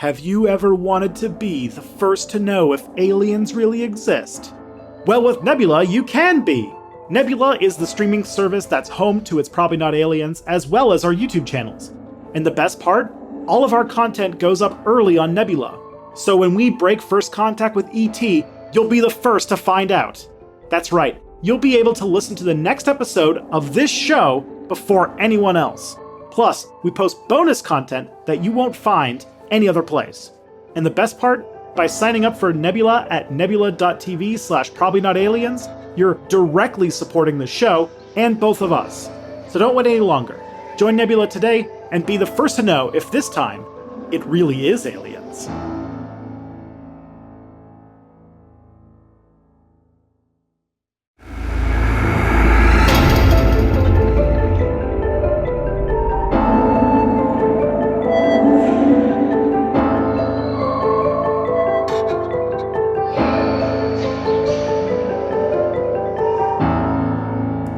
Have you ever wanted to be the first to know if aliens really exist? Well, with Nebula, you can be! Nebula is the streaming service that's home to It's Probably Not Aliens, as well as our YouTube channels. And the best part? All of our content goes up early on Nebula. So when we break first contact with ET, you'll be the first to find out. That's right, you'll be able to listen to the next episode of this show before anyone else. Plus, we post bonus content that you won't find any other place. And the best part? By signing up for Nebula at nebula.tv/probablyNotAliens, you're directly supporting the show and both of us. So don't wait any longer. Join Nebula today and be the first to know if this time it really is aliens.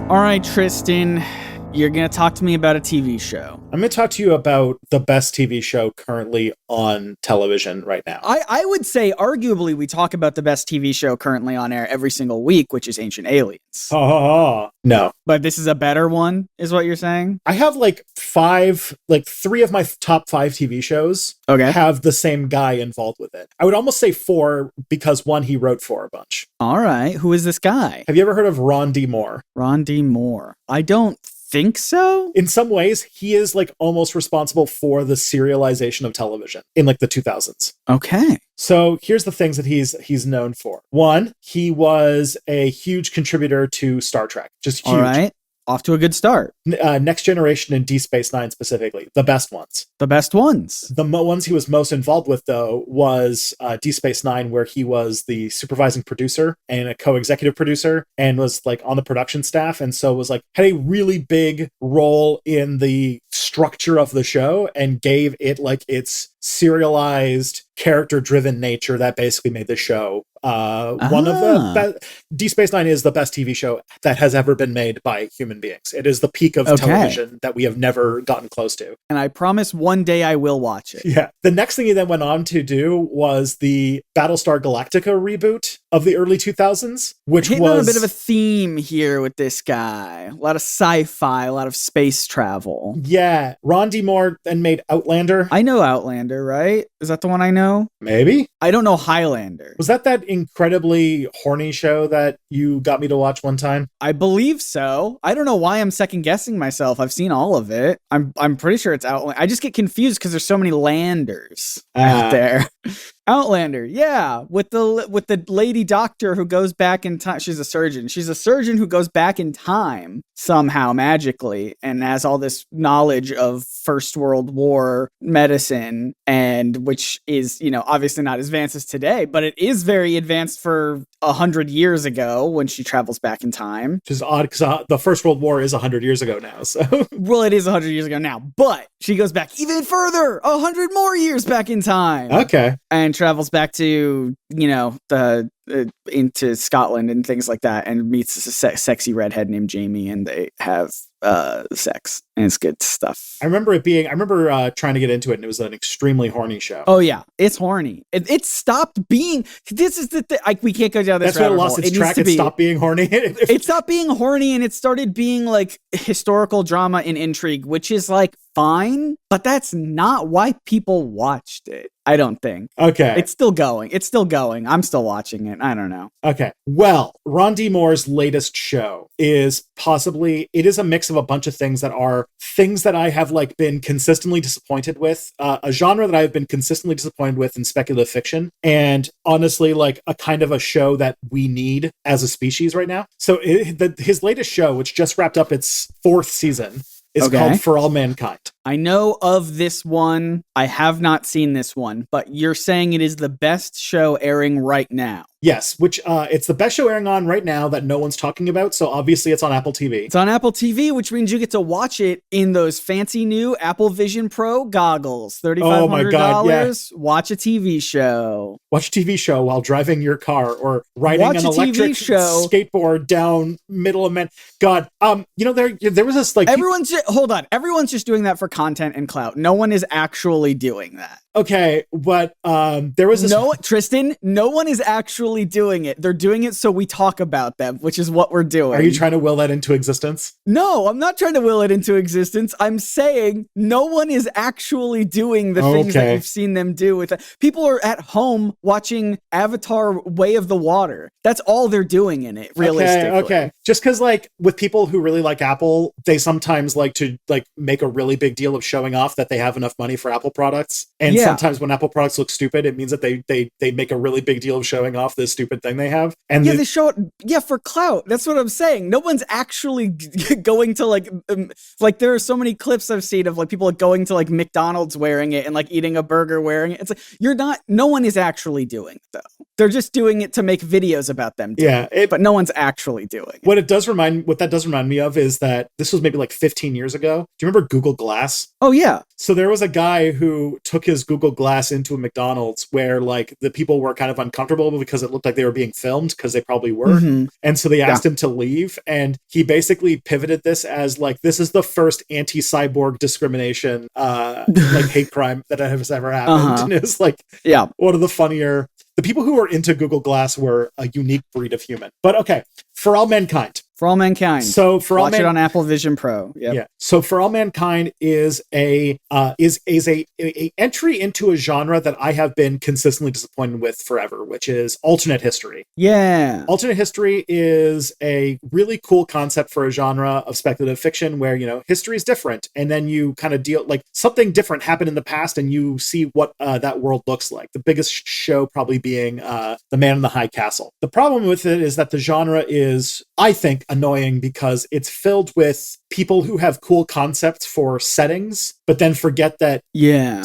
All right, Tristan, you're going to talk to me about a TV show. I'm going to talk to you about the best TV show currently on television right now. I would say, arguably, we talk about the best TV show currently on air every single week, which is Ancient Aliens. No. But this is a better one, is what you're saying? I have three of my top 5 TV shows have the same guy involved with it. I would almost say 4 because one he wrote for a bunch. All right. Who is this guy? Have you ever heard of Ron D. Moore? Ron D. Moore. I don't think so. In some ways, he is almost responsible for the serialization of television in the 2000s. Okay. So here's the things that he's known for. One, he was a huge contributor to Star Trek. Just huge. All right. Off to a good start. Next Generation and Deep Space Nine specifically. The best ones. The best ones. The ones he was most involved with, though, was Deep Space Nine, where he was the supervising producer and a co-executive producer and was on the production staff. And so was had a really big role in the structure of the show and gave it its serialized, character-driven nature that basically made the show one of the Deep Space Nine is the best TV show that has ever been made by human beings. It is the peak of television that we have never gotten close to. And I promise one day I will watch it. Yeah. The next thing he then went on to do was the Battlestar Galactica reboot of the early 2000s, which Hitting was on a bit of a theme here with this guy. A lot of sci-fi, a lot of space travel. Yeah. Ron D. Moore then made Outlander. I know Outlander, right? Is that the one I know? Maybe. I don't know Highlander. Was that incredibly horny show that you got me to watch one time? I believe so. I don't know why I'm second guessing myself. I've seen all of it. I'm pretty sure it's Outlander. I just get confused because there's so many landers out there. Outlander, yeah, with the lady doctor who goes back in time. She's a surgeon. She's a surgeon who goes back in time somehow magically and has all this knowledge of First World War medicine, and which is, obviously not as advanced as today, but it is very advanced for 100 years ago when she travels back in time. Which is odd because the First World War is 100 years ago now. So well, it is 100 years ago now, but she goes back even further, 100 more years back in time. Okay. And travels back to, into Scotland and things like that, and meets a sexy redhead named Jamie, and they have sex, and it's good stuff. I remember trying to get into it, and it was an extremely horny show. Oh yeah, it's horny. It stopped being. This is the thing. We can't go down this. That's what it lost its track. It stopped being horny. It stopped being horny, and it started being historical drama and intrigue, which is fine, but that's not why people watched it. I don't think. Okay. It's still going. I'm still watching it. I don't know. Okay. Well, Ron D. Moore's latest show is it is a mix of a bunch of things that are things that I have been consistently disappointed with, a genre that I have been consistently disappointed with in speculative fiction, and honestly, a kind of a show that we need as a species right now. So his latest show, which just wrapped up its 4th season, is called For All Mankind. I know of this one. I have not seen this one, but you're saying it is the best show airing right now. Yes, which it's the best show airing on right now that no one's talking about, so obviously it's on Apple TV. It's on Apple TV, which means you get to watch it in those fancy new Apple Vision Pro goggles. $3,500. Oh my God, yeah. Watch a TV show. Watch a TV show while driving your car or riding an electric skateboard down middle of God, there was this hold on. Everyone's just doing that for content and clout. No one is actually doing that. Okay, but there was this. No, Tristan, no one is actually doing it. They're doing it so we talk about them, which is what we're doing. Are you trying to will that into existence? No, I'm not trying to will it into existence. I'm saying no one is actually doing the things that you've seen them do with it. People are at home watching Avatar Way of the Water. That's all they're doing in it, realistically. Okay. Just because, like, with people who really like Apple, they sometimes like to, like, make a really big deal of showing off that they have enough money for Apple products. And sometimes when Apple products look stupid, it means that they make a really big deal of showing off this stupid thing they have. And they show it, for clout. That's what I'm saying. No one's actually going to, like, there are so many clips I've seen of, like, people going to, like, McDonald's wearing it and, like, eating a burger wearing it. It's like, no one is actually doing it, though. They're just doing it to make videos about them doing it, but no one's actually doing it. What that does remind me of is that this was maybe like 15 years ago. Do you remember Google Glass? Oh, yeah. So there was a guy who took his Google Glass into a McDonald's where, like, the people were kind of uncomfortable because it looked like they were being filmed, because they probably were. Mm-hmm. And so they asked him to leave. And he basically pivoted this as, like, this is the first anti-cyborg discrimination, like, hate crime that has ever happened. And it was like, one of the funnier. The people who were into Google Glass were a unique breed of human. But okay, For All Mankind. For All Mankind. So for Watch it on Apple Vision Pro. Yep. Yeah. So For All Mankind is a entry into a genre that I have been consistently disappointed with forever, which is alternate history. Yeah. Alternate history is a really cool concept for a genre of speculative fiction where, you know, history is different, and then you kind of deal, like, something different happened in the past and you see what that world looks like. The biggest show probably being The Man in the High Castle. The problem with it is that the genre is, I think, annoying because it's filled with people who have cool concepts for settings, but then forget that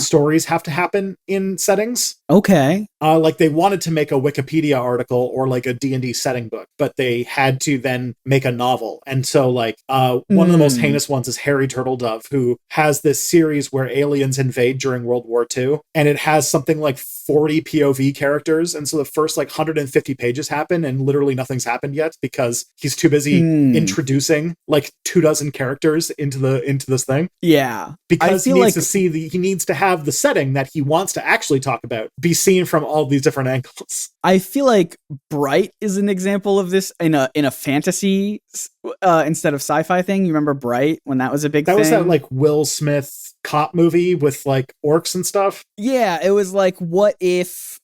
stories have to happen in settings. Okay. Like, they wanted to make a Wikipedia article or like a D&D setting book, but they had to then make a novel. And so, like, one of the most heinous ones is Harry Turtledove, who has this series where aliens invade during World War II, and it has something like 40 POV characters. And so the first, like, 150 pages happen and literally nothing's happened yet because he's too busy introducing, like, 24 characters into this thing. Yeah. Because he needs to have the setting that he wants to actually talk about be seen from all these different angles. I feel like Bright is an example of this in a fantasy instead of sci-fi thing. You remember Bright when that was a big thing? That was that, like, Will Smith cop movie with, like, orcs and stuff. Yeah, it was like, what if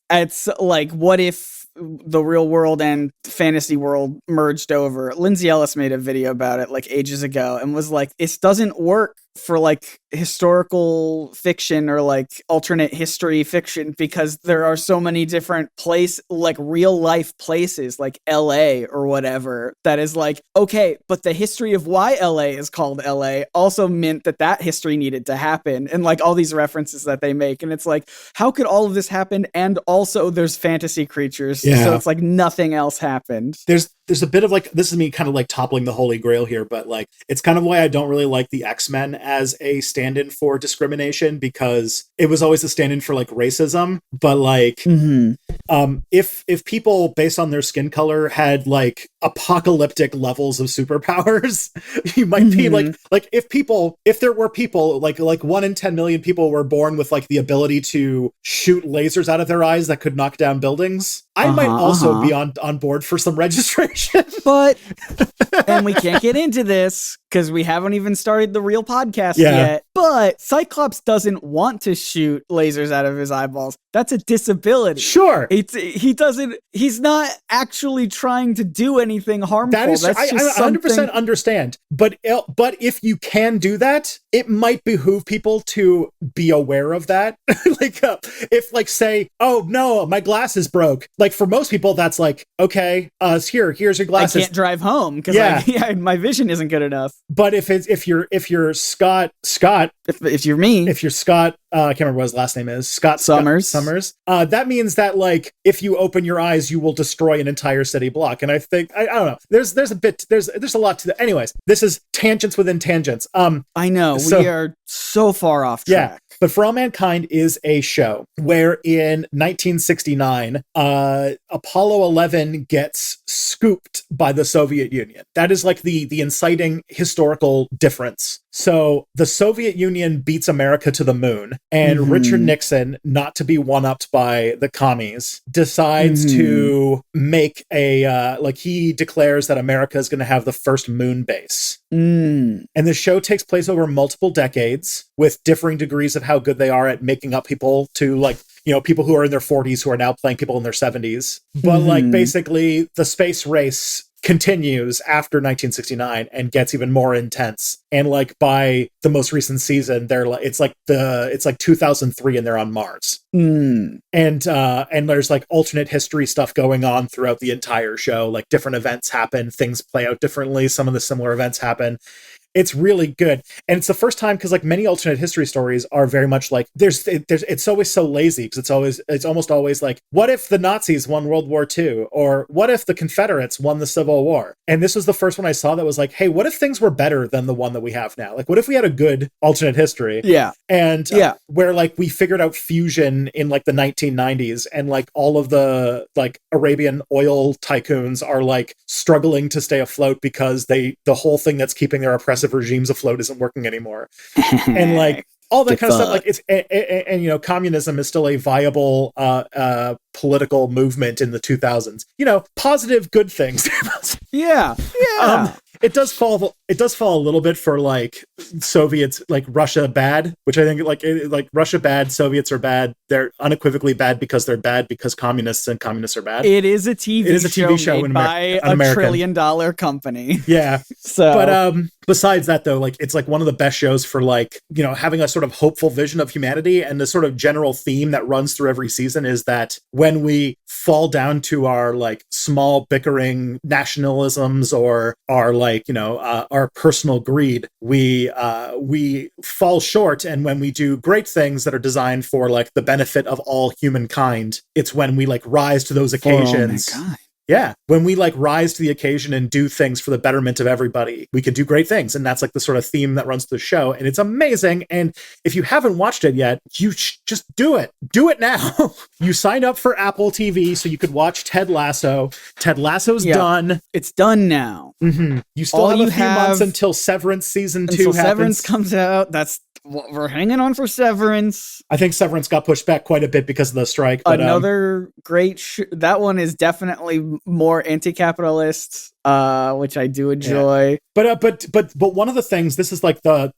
the real world and fantasy world merged over? Lindsay Ellis made a video about it, like, ages ago, and was like, it doesn't work for, like, historical fiction or, like, alternate history fiction because there are so many different like, real life places, like LA or whatever, that is like, okay, but the history of why LA is called LA also meant that history needed to happen, and, like, all these references that they make, and it's like, how could all of this happen? And also there's fantasy creatures, so it's like nothing else happened. There's a bit of, like, this is me kind of, like, toppling the holy grail here, but, like, it's kind of why I don't really like the X-Men as a stand-in for discrimination, because it was always a stand-in for, like, racism. But, like, if people based on their skin color had, like, apocalyptic levels of superpowers, you might be like if there were people like 1 in 10 million people were born with, like, the ability to shoot lasers out of their eyes that could knock down buildings, I might also be on board for some registration. But, and we can't get into this because we haven't even started the real podcast yet, but Cyclops doesn't want to shoot lasers out of his eyeballs. That's a disability. Sure. He's not actually trying to do anything harmful. That is, I 100% understand. But if you can do that, it might behoove people to be aware of that. Like, if, like, say, oh no, my glasses broke. Like, for most people, that's like, okay, here's your glasses. I can't drive home because my vision isn't good enough. But if you're Scott, if you're me, if you're Scott, I can't remember what his last name is, Scott Summers. That means that, like, if you open your eyes, you will destroy an entire city block. And I think I don't know. There's a lot to that. Anyways, this is tangents within tangents. I know we are so far off track. Yeah. But For All Mankind is a show where in 1969, Apollo 11 gets scooped by the Soviet Union. That is like the inciting historical difference. So the Soviet Union beats America to the moon, and Richard Nixon, not to be one-upped by the commies, decides to make he declares that America is going to have the first moon base. And the show takes place over multiple decades with differing degrees of how good they are at making up people to people who are in their 40s who are now playing people in their 70s. But basically the space race continues after 1969 and gets even more intense. And by the most recent season, it's like 2003 and they're on Mars. And there's alternate history stuff going on throughout the entire show. Different events happen, things play out differently. Some of the similar events happen. It's really good. And it's the first time, because many alternate history stories are very much it's always so lazy, because it's almost always what if the Nazis won World War II? Or what if the Confederates won the Civil War? And this was the first one I saw that was hey, what if things were better than the one that we have now? What if we had a good alternate history? Yeah. And where we figured out fusion in the 1990s, and all of the Arabian oil tycoons are struggling to stay afloat because the whole thing that's keeping their oppressive regimes afloat isn't working anymore. And all that kind of stuff. It's communism is still a viable political movement in the 2000s. Positive, good things. Yeah. It does fall a little bit for Soviets, Russia bad, which I think Russia bad, Soviets are bad. They're unequivocally bad because they're bad because communists are bad. It is a TV show made by a $1 trillion company. Yeah. So, but besides that though, it's one of the best shows for having a sort of hopeful vision of humanity. And the sort of general theme that runs through every season is that when we fall down to our small bickering nationalisms or our personal greed, we fall short. And when we do great things that are designed for the benefit of all humankind, it's when we rise to those occasions. Oh my God. Yeah. When we rise to the occasion and do things for the betterment of everybody, we can do great things. And that's the sort of theme that runs through the show. And it's amazing. And if you haven't watched it yet, you just do it. Do it now. You signed up for Apple TV so you could watch Ted Lasso. Ted Lasso's done. It's done now. You still have a few months until Severance season 2 happens. Severance comes out. That's what we're hanging on for Severance. I think Severance got pushed back quite a bit because of the strike. But, another great that one is definitely more anti-capitalist, which I do enjoy. Yeah. But one of the things, this is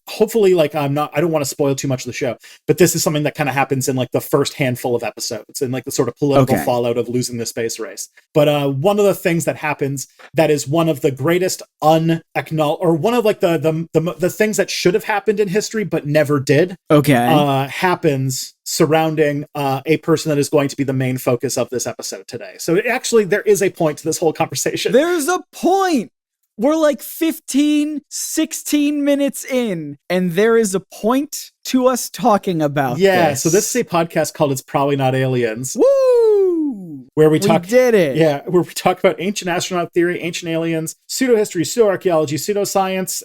hopefully I don't want to spoil too much of the show, but this is something that kind of happens in the first handful of episodes and the sort of political fallout of losing the space race. But one of the things that happens that is one of the greatest unacknowledged, or one of the things that should have happened in history but never did, happens surrounding a person that is going to be the main focus of this episode today. So there is a point to this whole conversation. There's a point. We're 15, 16 minutes in, and there is a point to us talking about this. So this is a podcast called It's Probably Not Aliens. Woo! Where we did it. Yeah, where we talk about ancient astronaut theory, ancient aliens, pseudo-history, pseudo-archaeology, pseudoscience,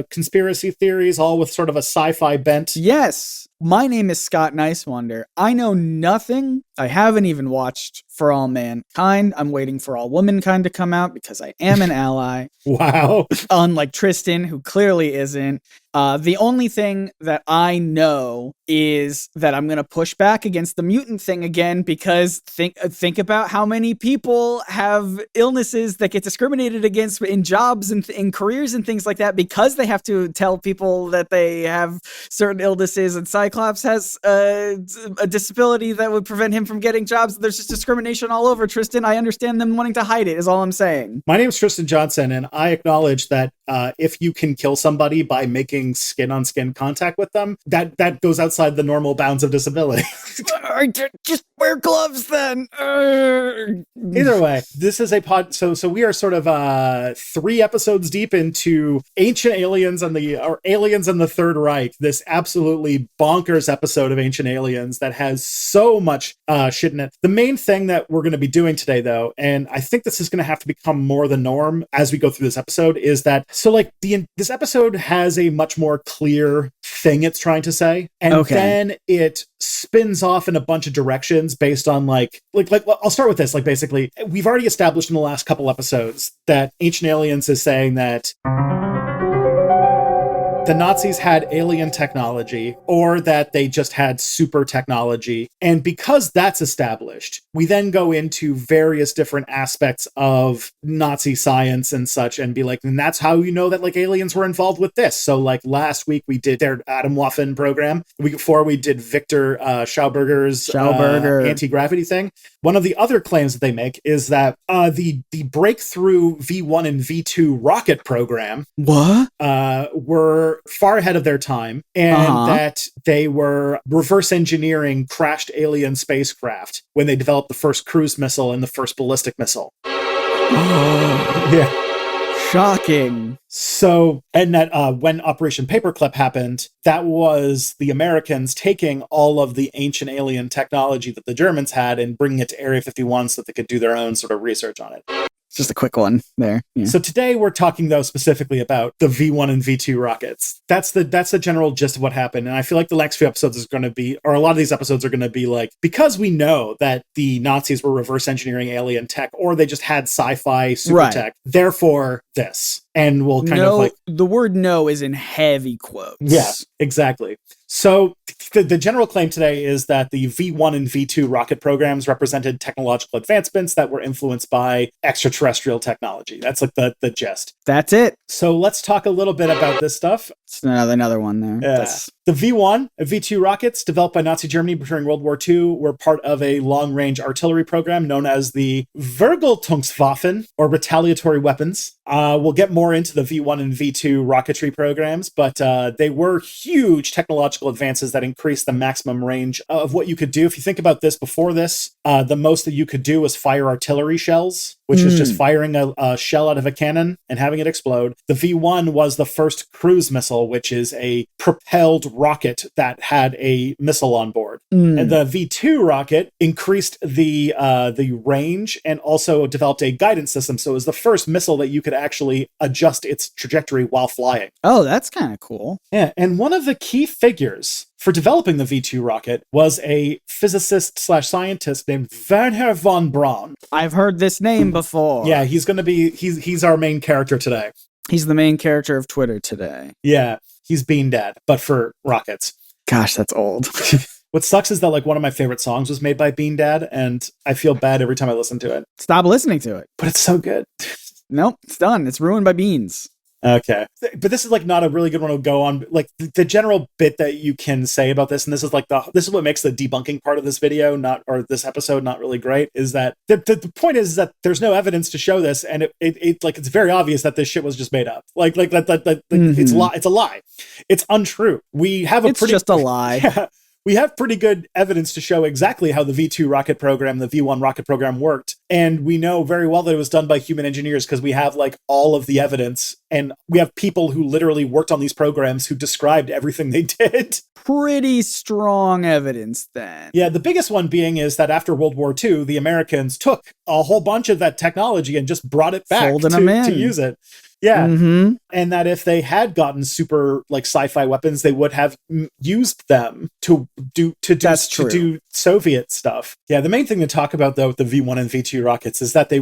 conspiracy theories, all with sort of a sci-fi bent. Yes. My name is Scott Nicewonder. I know nothing. I haven't even watched For All Mankind. I'm waiting for All Womankind to come out because I am an ally. Wow. Unlike Tristan, who clearly isn't. The only thing that I know is that I'm going to push back against the mutant thing again, because think about how many people have illnesses that get discriminated against in jobs and in careers and things like that because they have to tell people that they have certain illnesses, and Cyclops has a disability that would prevent him from getting jobs. There's just discrimination all over, Tristan. I understand them wanting to hide it, is all I'm saying. My name is Tristan Johnson, and I acknowledge that if you can kill somebody by making skin-on-skin contact with them, that goes outside the normal bounds of disability. Just wear gloves then. Either way, this is a pod. So we are sort of 3 episodes deep into Ancient Aliens and Aliens and the Third Reich. This absolutely bonkers episode of Ancient Aliens that has so much shit in it. The main thing that we're going to be doing today, though, and I think this is going to have to become more the norm as we go through this episode, is that So like this episode has a much more clear thing it's trying to say, and then it spins off in a bunch of directions based on like I'll start with this. Like basically, we've already established in the last couple episodes that Ancient Aliens is saying that the Nazis had alien technology, or that they just had super technology. And because that's established, we then go into various different aspects of Nazi science and such and be like, and that's how you know that like aliens were involved with this. So like last week we did their Atomwaffen program. The week before we did Victor Schauberger's anti-gravity thing. One of the other claims that they make is that the breakthrough V1 and V2 rocket program were far ahead of their time, and that they were reverse engineering crashed alien spacecraft when they developed the first cruise missile and the first ballistic missile. Yeah. Shocking. So, and that when Operation Paperclip happened, that was the Americans taking all of the ancient alien technology that the Germans had and bringing it to Area 51 so that they could do their own sort of research on it. Just a quick one there. Yeah. So today we're talking though specifically about the V1 and V2 rockets. That's the general gist of what happened. And I feel like the next few episodes is going to be, or a lot of these episodes are going to be like, because we know that the Nazis were reverse engineering alien tech, or they just had sci-fi super tech, therefore this. And we'll kind of like... The word no is in heavy quotes. Yeah, exactly. So the general claim today is that the V1 and V2 rocket programs represented technological advancements that were influenced by extraterrestrial technology. That's like the gist. That's it. So let's talk a little bit about this stuff. It's another one there. The V1 and V2 rockets developed by Nazi Germany during World War II were part of a long-range artillery program known as the Vergeltungswaffen, or retaliatory weapons. We'll get more into the V1 and V2 rocketry programs, but they were huge technological advances that increased the maximum range of what you could do. If you think about this, before this, the most that you could do was fire artillery shells, which is just firing a shell out of a cannon and having it explode. The V1 was the first cruise missile, which is a propelled rocket that had a missile on board. And the V2 rocket increased the range and also developed a guidance system. So it was the first missile that you could actually adjust its trajectory while flying. Oh, that's kind of cool. Yeah, and one of the key figures for developing the V2 rocket was a physicist/scientist named Werner von Braun. I've heard this name before. Yeah, he's our main character today. He's the main character of Twitter today. Yeah, he's Bean Dad, but for rockets. Gosh, that's old. What sucks is that like one of my favorite songs was made by Bean Dad, and I feel bad every time I listen to it. Stop listening to it. But it's so good. Nope, it's done. It's ruined by beans. Okay. But this is like not a really good one to go on. Like the general bit that you can say about this, and this is like this is what makes the debunking part of this video or this episode not really great, is that the point is that there's no evidence to show this, and it like it's very obvious that this shit was just made up. Like it's a lie. It's untrue. It's just a lie. Yeah, we have pretty good evidence to show exactly how the V2 rocket program, the V1 rocket program worked. And we know very well that it was done by human engineers because we have like all of the evidence, and we have people who literally worked on these programs who described everything they did. Pretty strong evidence then. Yeah, the biggest one being is that after World War II, the Americans took a whole bunch of that technology and just brought it back to use it. Yeah. And that if they had gotten super like sci-fi weapons, they would have used them to do Soviet stuff. Yeah. The main thing to talk about though with the V1 and V2 rockets is that the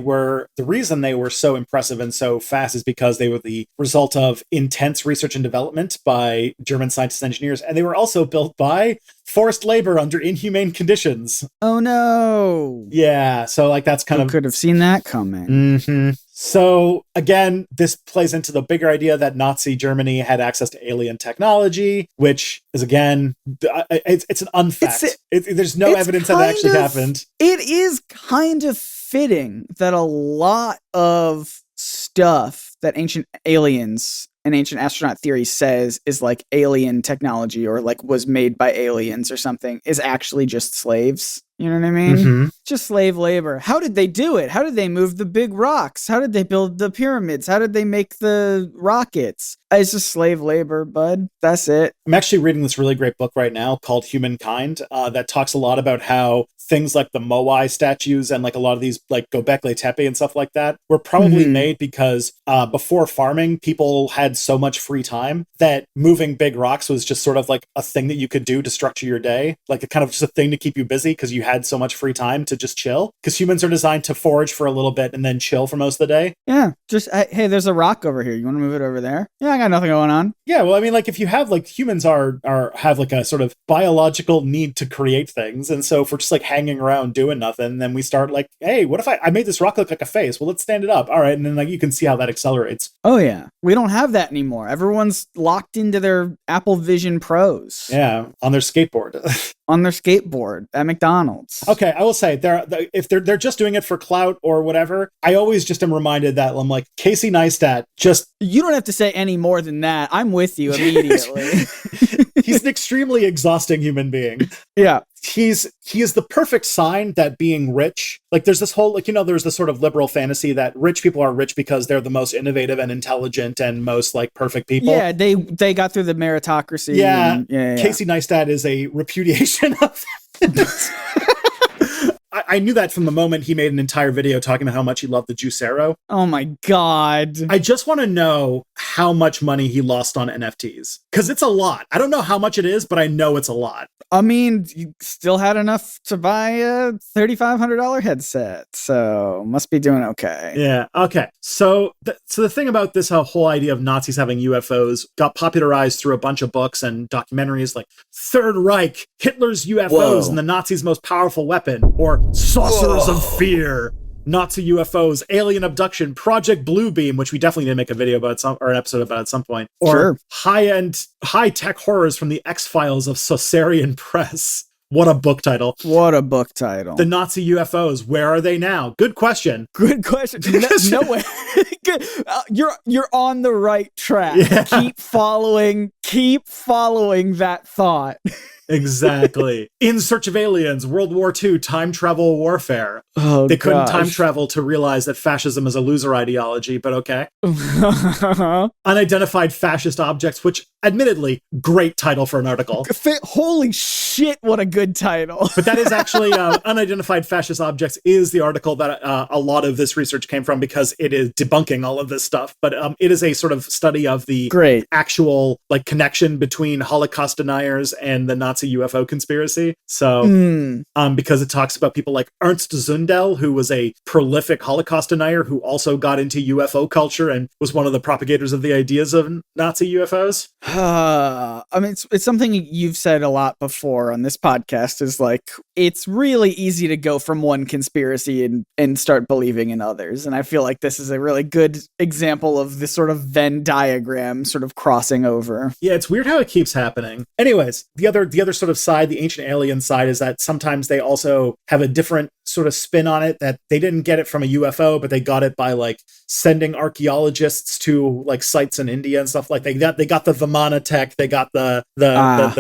reason they were so impressive and so fast is because they were the result of intense research and development by German scientists and engineers. And they were also built by forced labor under inhumane conditions. Oh no. Yeah. So like that's kind of could have seen that coming. So again, this plays into the bigger idea that Nazi Germany had access to alien technology, which is again, it's an unfact. There's no evidence that actually happened. It is kind of fitting that a lot of stuff that ancient aliens and ancient astronaut theory says is like alien technology or like was made by aliens or something is actually just slaves. You know what I mean? Mm-hmm. Just slave labor. How did they do it? How did they move the big rocks? How did they build the pyramids? How did they make the rockets? It's just slave labor, bud. That's it. I'm actually reading this really great book right now called Humankind that talks a lot about how things like the Moai statues and like a lot of these like Göbekli Tepe and stuff like that were probably made because before farming, people had so much free time that moving big rocks was just sort of like a thing that you could do to structure your day. Like a kind of just a thing to keep you busy because you had so much free time to just chill. Because humans are designed to forage for a little bit and then chill for most of the day. Yeah. Just, hey, there's a rock over here. You want to move it over there? Yeah, I got nothing going on. Yeah, well, I mean, like if you have like humans have like a sort of biological need to create things, and so if we're just like hanging around doing nothing, then we start like, hey, what if I made this rock look like a face? Well, let's stand it up. All right, and then like you can see how that accelerates. Oh yeah, we don't have that anymore. Everyone's locked into their Apple Vision Pros. Yeah, on their skateboard. On their skateboard at McDonald's. Okay, I will say if they're just doing it for clout or whatever, I always just am reminded that I'm like Casey Neistat just. You don't have to say any more than that. I'm with you immediately. He's an extremely exhausting human being. Yeah. He is the perfect sign that being rich, like there's this whole, like, you know, there's this sort of liberal fantasy that rich people are rich because they're the most innovative and intelligent and most like perfect people. Yeah, they got through the meritocracy. Yeah. Yeah. Casey Neistat is a repudiation of I knew that from the moment he made an entire video talking about how much he loved the Juicero. Oh my God. I just want to know how much money he lost on NFTs. Because it's a lot. I don't know how much it is, but I know it's a lot. I mean, you still had enough to buy a $3,500 headset, so must be doing okay. Yeah, okay. So the thing about this whole idea of Nazis having UFOs got popularized through a bunch of books and documentaries like Third Reich, Hitler's UFOs and the Nazis' most powerful weapon, or Saucers of Fear, Nazi UFOs, Alien Abduction, Project Bluebeam, which we definitely need to make a video about or an episode about at some point, or high-tech horrors from the X-Files of Saucerian Press. What a book title. What a book title. The Nazi UFOs, where are they now? Good question. Good question. No way. You're on the right track. Yeah. Keep following that thought. Exactly. In Search of Aliens, World War II, time travel warfare. Oh, they couldn't time travel to realize that fascism is a loser ideology, but okay. Unidentified fascist objects, which admittedly, great title for an article. Holy shit, what a good title. But that is actually, Unidentified Fascist Objects is the article that a lot of this research came from because it is debunking all of this stuff. But it is a sort of study of the actual like connection between Holocaust deniers and the Nazi UFO conspiracy. So, because it talks about people like Ernst Zundel, who was a prolific Holocaust denier who also got into UFO culture and was one of the propagators of the ideas of Nazi UFOs. I mean, it's something you've said a lot before on this podcast is like, it's really easy to go from one conspiracy and start believing in others. And I feel like this is a really good example of this sort of Venn diagram sort of crossing over. Yeah, it's weird how it keeps happening. Anyways, the other sort of side, the ancient alien side, is that sometimes they also have a different sort of spin on it, that they didn't get it from a UFO, but they got it by like sending archaeologists to like sites in India and stuff. Like they got the Vimana tech, they got the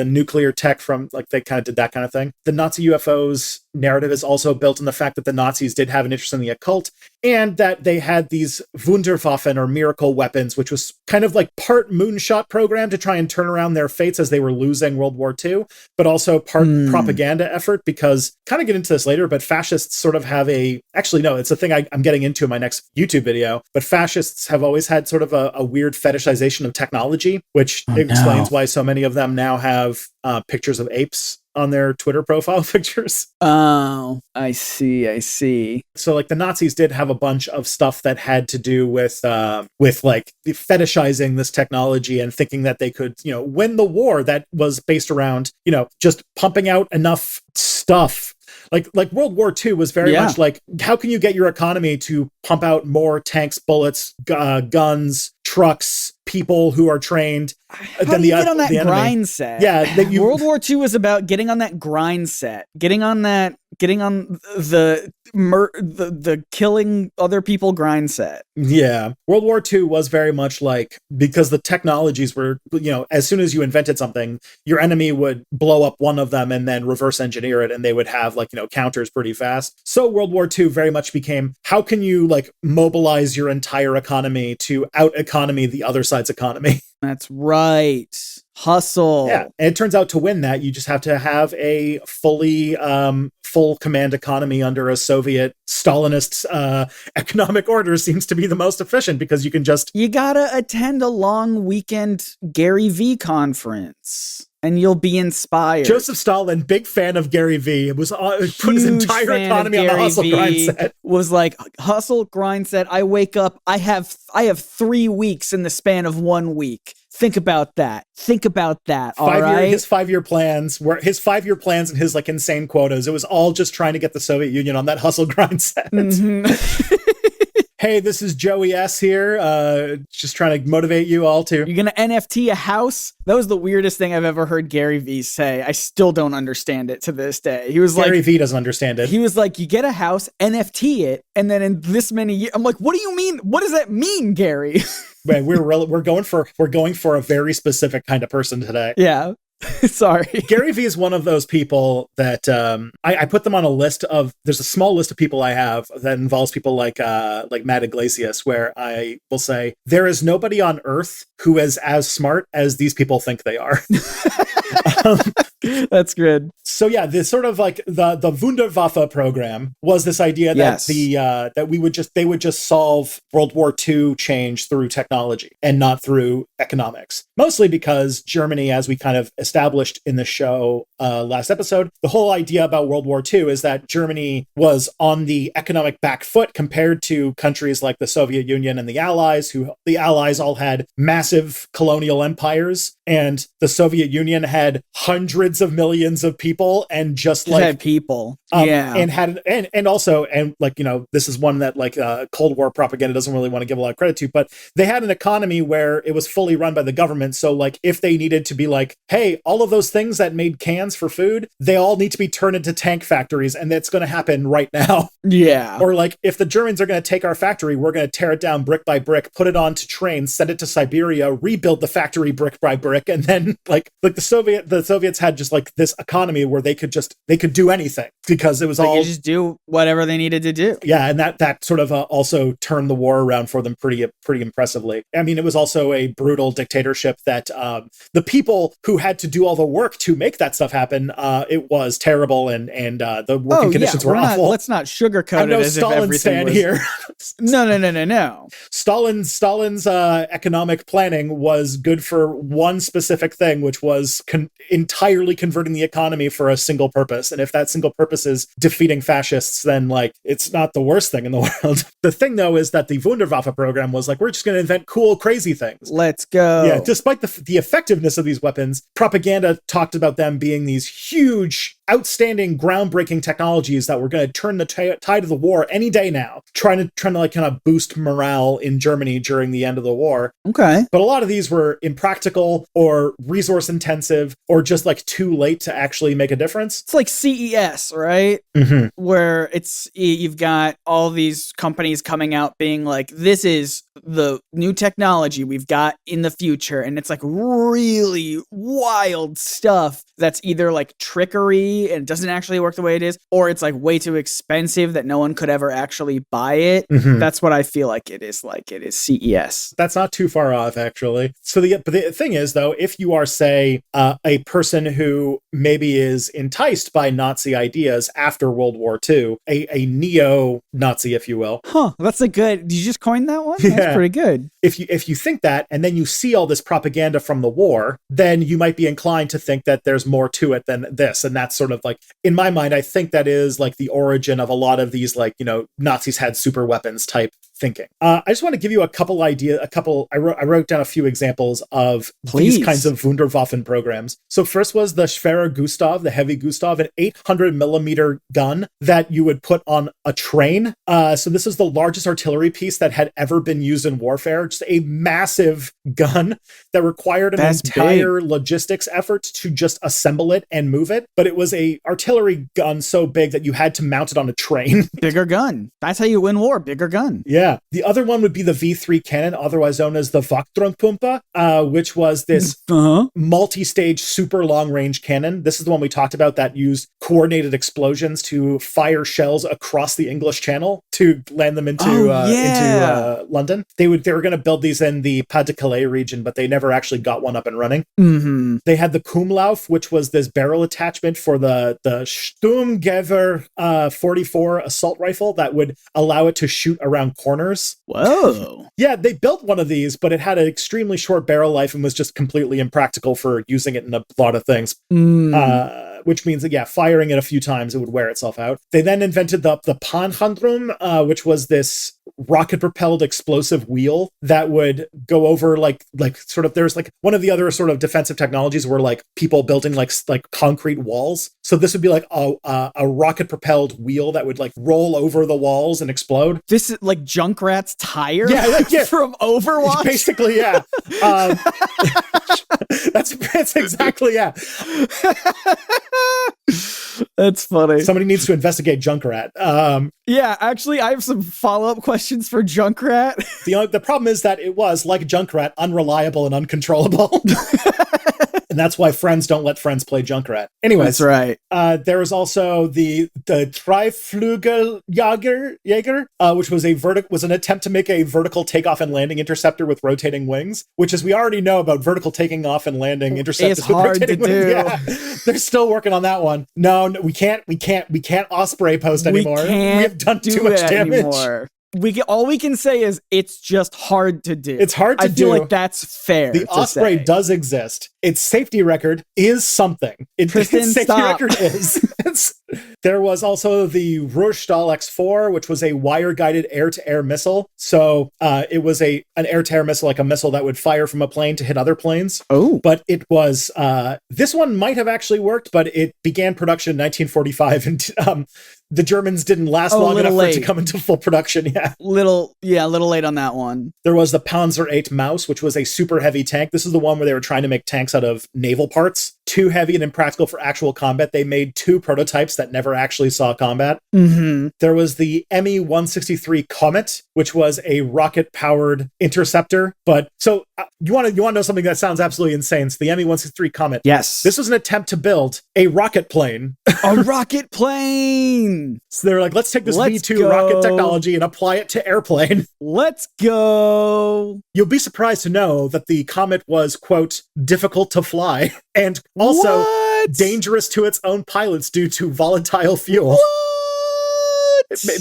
nuclear tech from, like, they kind of did that kind of thing. The Nazi UFOs narrative is also built on the fact that the Nazis did have an interest in the occult, and that they had these Wunderwaffen, or miracle weapons, which was kind of like part moonshot program to try and turn around their fates as they were losing World War II, but also part propaganda effort, because, kind of get into this later, but fascists sort of have it's a thing I'm getting into in my next YouTube video, but fascists have always had sort of a weird fetishization of technology, which explains why so many of them now have pictures of apes on their Twitter profile pictures. Oh, I see. So like the Nazis did have a bunch of stuff that had to do with like fetishizing this technology and thinking that they could, win the war that was based around, just pumping out enough stuff. Like World War II was very much like, how can you get your economy to pump out more tanks, bullets, guns, trucks, people who are trained? How do you get on that grind set? Yeah, World War II was about getting on that grind set, getting on the killing other people grind set. Yeah. World War II was very much like, because the technologies were, as soon as you invented something, your enemy would blow up one of them and then reverse engineer it, and they would have counters pretty fast. So World War II very much became, how can you mobilize your entire economy to out economy the other side's economy? That's right. Hustle. Yeah, and it turns out to win that, you just have to have a full command economy under a Soviet Stalinist economic order seems to be the most efficient, because you gotta attend a long weekend Gary V conference and you'll be inspired. Joseph Stalin, big fan of Gary V, put his entire economy on the hustle grind set. Was like, hustle grind set. I wake up. I have 3 weeks in the span of 1 week. Think about that. All right. His 5-year plans and his insane quotas. It was all just trying to get the Soviet Union on that hustle grind set. Mm-hmm. Hey, this is Joey S here. Just trying to motivate you all to. You're going to NFT a house? That was the weirdest thing I've ever heard Gary V say. I still don't understand it to this day. He was Gary V doesn't understand it. He was like, you get a house, NFT it, and then in this many years, I'm like, what do you mean? What does that mean, Gary? Man, we're going for a very specific kind of person today. Yeah. Sorry. Gary V is one of those people that I put them on a list of, there's a small list of people I have that involves people like Matt Iglesias, where I will say, there is nobody on earth who is as smart as these people think they are. That's good. So yeah, this sort of the Wunderwaffe program was this idea that they would just solve World War II change through technology and not through economics. Mostly because Germany, as we kind of established in the show last episode, the whole idea about World War II is that Germany was on the economic back foot compared to countries like the Soviet Union and the Allies, the Allies all had massive colonial empires, and the Soviet Union had hundreds of millions of people, and had people. This is one that Cold War propaganda doesn't really want to give a lot of credit to, but they had an economy where it was fully run by the government. So if they needed to be hey, all of those things that made cans for food, they all need to be turned into tank factories, and that's going to happen right now. Yeah. Or if the Germans are going to take our factory, we're going to tear it down brick by brick, put it onto trains, send it to Siberia, rebuild the factory brick by brick, and then the Soviets had just this economy where they could do anything, because it was all just do whatever they needed to do. Yeah, and that sort of also turned the war around for them pretty impressively. I mean, it was also a brutal dictatorship that the people who had to do all the work to make that stuff happen, it was terrible, and the working conditions were awful. Let's not sugarcoat it as Stalin if everything stand was... here. No. Stalin's economic planning was good for one specific thing, which was entirely converting the economy for a single purpose. And if that single purpose is defeating fascists, then it's not the worst thing in the world. The thing though is that the Wunderwaffe program was we're just going to invent cool, crazy things. Let's go. Yeah, despite the effectiveness of these weapons, propaganda talked about them being these huge, outstanding, groundbreaking technologies that were going to turn the tide of the war any day now, trying to kind of boost morale in Germany during the end of the war. Okay. But a lot of these were impractical or resource intensive or just too late to actually make a difference. It's like CES, right? Mm-hmm. Where you've got all these companies coming out being this is the new technology we've got in the future, and it's really wild stuff that's either trickery and it doesn't actually work the way it is, or it's way too expensive that no one could ever actually buy it. Mm-hmm. That's what I feel it is it is CES. That's not too far off, actually. So the thing is, though, if you are, say, a person who maybe is enticed by Nazi ideas after World War II, a neo-Nazi, if you will. Huh, that's did you just coin that one? Yeah. That's pretty good. If you think that, and then you see all this propaganda from the war, then you might be inclined to think that there's more to it than this. And that's sort of in my mind, I think that is the origin of a lot of these, Nazis had super weapons type thinking. I just want to give you I wrote down a few examples of Please. these kinds of Wunderwaffen programs. So first was the Schwere Gustav, the Heavy Gustav, an 800 millimeter gun that you would put on a train. So this is the largest artillery piece that had ever been used in warfare. Just a massive gun that required an entire logistics effort to just assemble it and move it. But it was a artillery gun so big that you had to mount it on a train. Bigger gun. That's how you win war. Bigger gun. Yeah. The other one would be the V3 cannon, otherwise known as the Wachtronpumpe, which was this multi-stage super long-range cannon. This is the one we talked about that used coordinated explosions to fire shells across the English Channel to land them into London. They were going to build these in the Pas-de-Calais region, but they never actually got one up and running. Mm-hmm. They had the Kumlauf, which was this barrel attachment for the Sturmgewehr 44 assault rifle that would allow it to shoot around corners. Whoa. Yeah, they built one of these, but it had an extremely short barrel life and was just completely impractical for using it in a lot of things. Which means that, yeah, firing it a few times, it would wear itself out. They then invented the Panhandrum, which was this rocket-propelled explosive wheel that would go over like sort of, there's like one of the other sort of defensive technologies were like people building like concrete walls. So this would be like a rocket-propelled wheel that would like roll over the walls and explode. This is like Junkrat's tire? Yeah. From Overwatch? Basically, yeah. That's exactly, yeah. That's funny. Somebody needs to investigate Junkrat. Yeah, actually, I have some follow-up questions for Junkrat. The problem is that it was, like Junkrat, unreliable and uncontrollable. And that's why friends don't let friends play Junkrat. Anyways, that's right. There was also the Dreiflügeljäger, which was an attempt to make a vertical takeoff and landing interceptor with rotating wings, which, as we already know about vertical taking off and landing interceptors with rotating wings. Yeah, they're still working on that one. No, we can't Osprey post anymore. We have done too much damage. Anymore. All we can say is it's just hard to do. It's hard to do. I feel like that's fair. The Osprey does exist. Its safety record is something. Its safety record is. There was also the Ruhrstahl X4, which was a wire-guided air-to-air missile. So it was an air-to-air missile, like a missile that would fire from a plane to hit other planes. Oh. But it was, this one might have actually worked, but it began production in 1945, and the Germans didn't last long enough for it to come into full production. Yeah. A little late on that one. There was the Panzer VIII Maus, which was a super heavy tank. This is the one where they were trying to make tanks out of naval parts. Too heavy and impractical for actual combat. They made 2 prototypes that never actually saw combat. Mm-hmm. There was the Me-163 Comet, which was a rocket-powered interceptor. But so you want to know something that sounds absolutely insane? It's the Me-163 Comet. Yes. This was an attempt to build a rocket plane. A rocket plane. So they're like, let's take this V2 rocket technology and apply it to airplane. Let's go. You'll be surprised to know that the Comet was, quote, difficult to fly and also dangerous to its own pilots due to volatile fuel. What?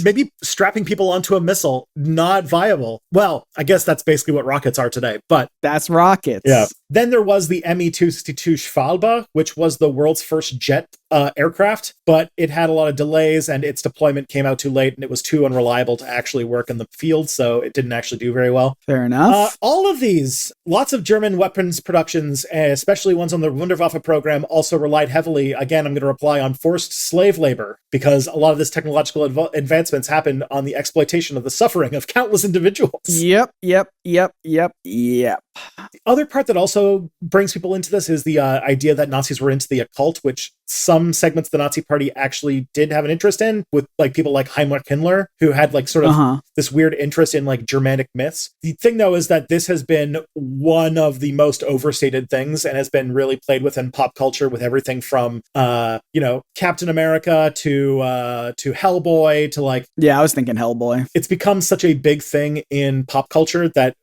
Maybe strapping people onto a missile, not viable. Well, I guess that's basically what rockets are today, but... That's rockets. Yeah. Then there was the Me-262 Schwalbe, which was the world's first jet aircraft, but it had a lot of delays and its deployment came out too late and it was too unreliable to actually work in the field, so it didn't actually do very well. Fair enough. All of these, lots of German weapons productions, especially ones on the Wunderwaffe program, also relied heavily, again, I'm going to rely on forced slave labor, because a lot of this technological advancements happened on the exploitation of the suffering of countless individuals. Yep. The other part that also brings people into this is the idea that Nazis were into the occult, which some segments of the Nazi party actually did have an interest in, with like people like Heinrich Himmler, who had like sort of this weird interest in like Germanic myths. The thing though is that this has been one of the most overstated things and has been really played with in pop culture, with everything from Captain America to Hellboy to like... Yeah, I was thinking Hellboy. It's become such a big thing in pop culture that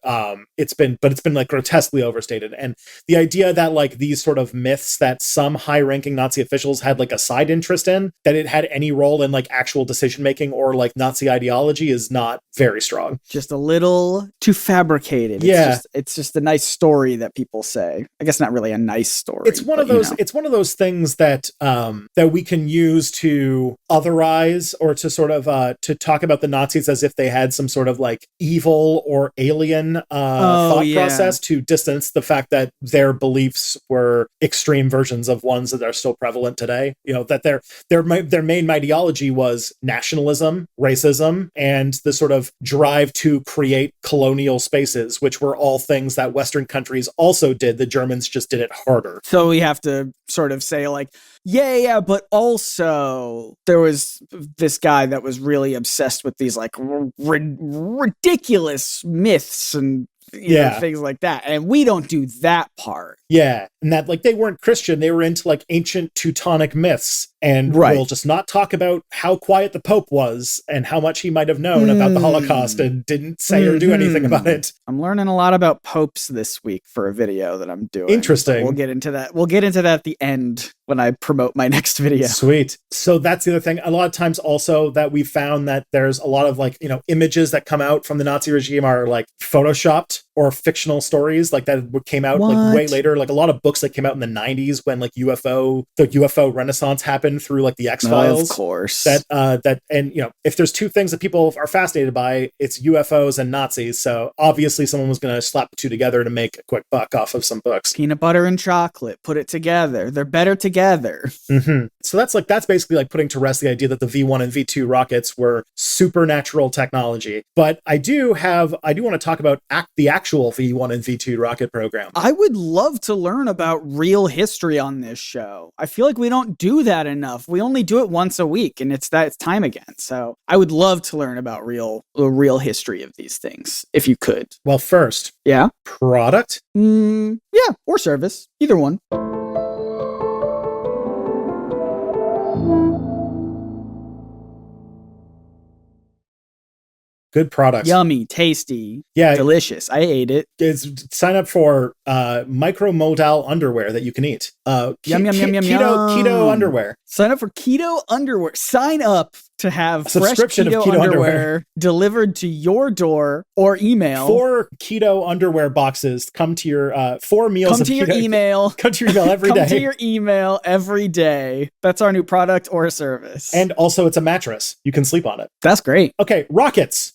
it's been like grotesquely overstated. And And the idea that like these sort of myths that some high-ranking Nazi officials had like a side interest in, that it had any role in like actual decision-making or like Nazi ideology is not very strong. Just a little too fabricated. Yeah. It's just a nice story that people say. I guess not really a nice story. It's one of those, it's one of those things that that we can use to otherize or to sort of to talk about the Nazis as if they had some sort of like evil or alien thought process, to distance the fact that their beliefs were extreme versions of ones that are still prevalent today. You know, that their main ideology was nationalism, racism, and the sort of drive to create colonial spaces, which were all things that Western countries also did. The Germans just did it harder. So we have to sort of say like, yeah, but also there was this guy that was really obsessed with these like ridiculous myths and you know, things like that. And we don't do that part. Yeah. And that like they weren't Christian. They were into like ancient Teutonic myths. And we'll just not talk about how quiet the Pope was and how much he might have known about the Holocaust and didn't say or do anything about it. I'm learning a lot about popes this week for a video that I'm doing. Interesting. We'll get into that. We'll get into that at the end when I promote my next video. Sweet. So that's the other thing. A lot of times also that we found that there's a lot of like, you know, images that come out from the Nazi regime are like photoshopped or fictional stories like that came out like way later. Like a lot of books that came out in the 90s when like the UFO Renaissance happened through like the X-Files. Of course. That and you know, if there's two things that people are fascinated by, it's UFOs and Nazis. So obviously someone was going to slap the two together to make a quick buck off of some books. Peanut butter and chocolate, put it together. They're better together. Mm-hmm. So that's basically like putting to rest the idea that the V1 and V2 rockets were supernatural technology. But I do want to talk about the actual V1 and V2 rocket program. I would love to learn about real history on this show. I feel like we don't do that enough. We only do it once a week, and it's time again. So I would love to learn about real history of these things, if you could. Well, first, product? Yeah, or service. Either one. Good products. Yummy, tasty, delicious. I ate it. Sign up for micromodal underwear that you can eat. Keto underwear. Sign up for keto underwear. Sign up to have a subscription fresh keto of keto underwear delivered to your door or email. 4 keto underwear boxes come to your 4 meals. Come to your email. Come to your email every day. Come to your email every day. That's our new product or service. And also, it's a mattress. You can sleep on it. That's great. Okay, rockets.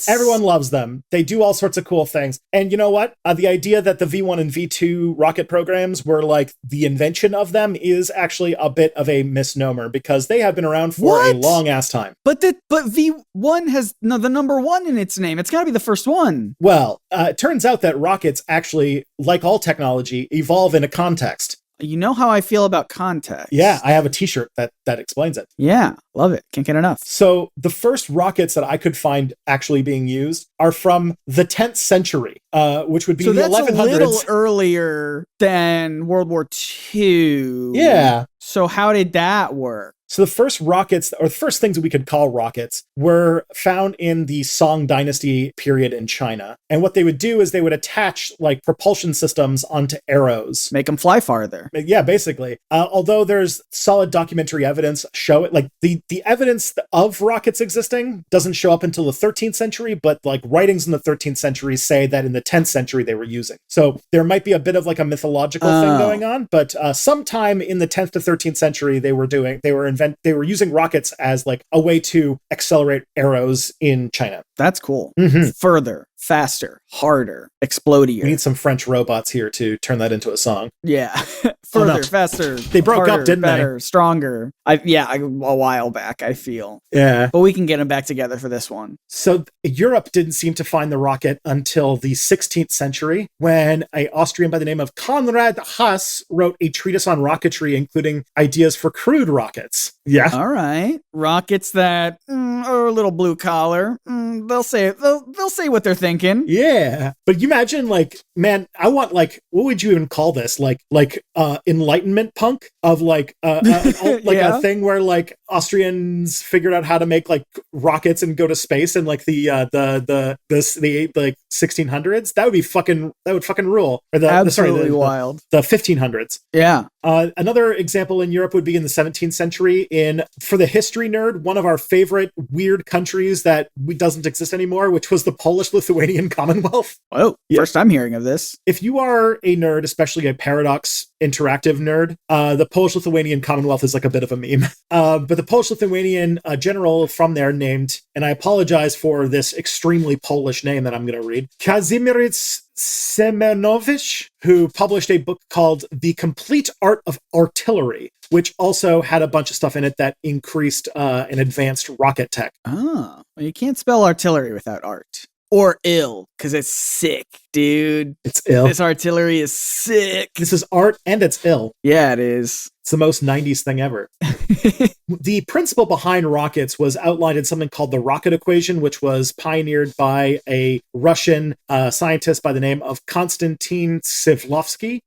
Everyone loves them. They do all sorts of cool things. And you know what? The idea that the V1 and V2 rocket programs were like the invention of them is actually a bit of a misnomer because they have been around for a long ass time. But V1 has the number 1 in its name. It's got to be the first one. Well, it turns out that rockets actually, like all technology, evolve in a context. You know how I feel about context. Yeah, I have a t-shirt that explains it. Yeah, love it. Can't get enough. So the first rockets that I could find actually being used are from the 10th century, which would be the 1100s. So that's a little earlier than World War II. Yeah. So how did that work? So the first rockets, or the first things that we could call rockets, were found in the Song Dynasty period in China. And what they would do is they would attach like propulsion systems onto arrows. Make them fly farther. Yeah, basically. Although there's solid documentary evidence show it, like the evidence of rockets existing doesn't show up until the 13th century, but like writings in the 13th century say that in the 10th century they were using. So there might be a bit of like a mythological thing going on, but sometime in the 10th to 13th century they were using rockets as like a way to accelerate arrows in China. That's cool. Mm-hmm. Further, faster, harder, explodier. We need some French robots here to turn that into a song. Yeah. Further, faster. They broke harder, up, didn't better, they? Stronger. A while back, I feel. Yeah. But we can get them back together for this one. So Europe didn't seem to find the rocket until the 16th century when an Austrian by the name of Konrad Haas wrote a treatise on rocketry, including ideas for crude rockets. Yeah. All right. Rockets that are a little blue collar. They'll say what they're thinking. thinking. Yeah. But you imagine, like, man, I want, like, what would you even call this? Like Enlightenment punk of like a thing where like Austrians figured out how to make like rockets and go to space in like the like 1600s. That would fucking rule. Or Absolutely wild. The 1500s. Yeah. Another example in Europe would be in the 17th century. For the history nerd, one of our favorite weird countries that doesn't exist anymore, which was the Polish-Lithuanian Commonwealth. Oh, first time hearing of this. If you are a nerd, especially a Paradox interactive nerd, the Polish-Lithuanian Commonwealth is like a bit of a meme. But the Polish-Lithuanian general from there named, and I apologize for this extremely Polish name that I'm going to read, Kazimierz Semenowicz, who published a book called The Complete Art of Artillery, which also had a bunch of stuff in it that increased and advanced rocket tech. Oh, well, you can't spell artillery without art. Or ill, because it's sick, dude. It's ill. This artillery is sick. This is art and it's ill. Yeah, it is. It's the most 90s thing ever. The principle behind rockets was outlined in something called the rocket equation, which was pioneered by a Russian scientist by the name of Konstantin Tsiolkovsky.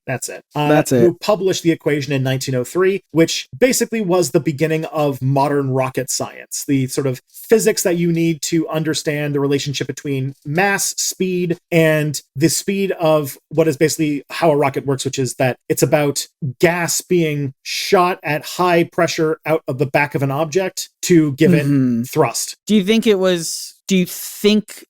That's it. Who published the equation in 1903, which basically was the beginning of modern rocket science. The sort of physics that you need to understand the relationship between mass, speed, and the speed of what is basically how a rocket works, which is that it's about gas being shot at high pressure out of the back of an object to give it thrust. Do you think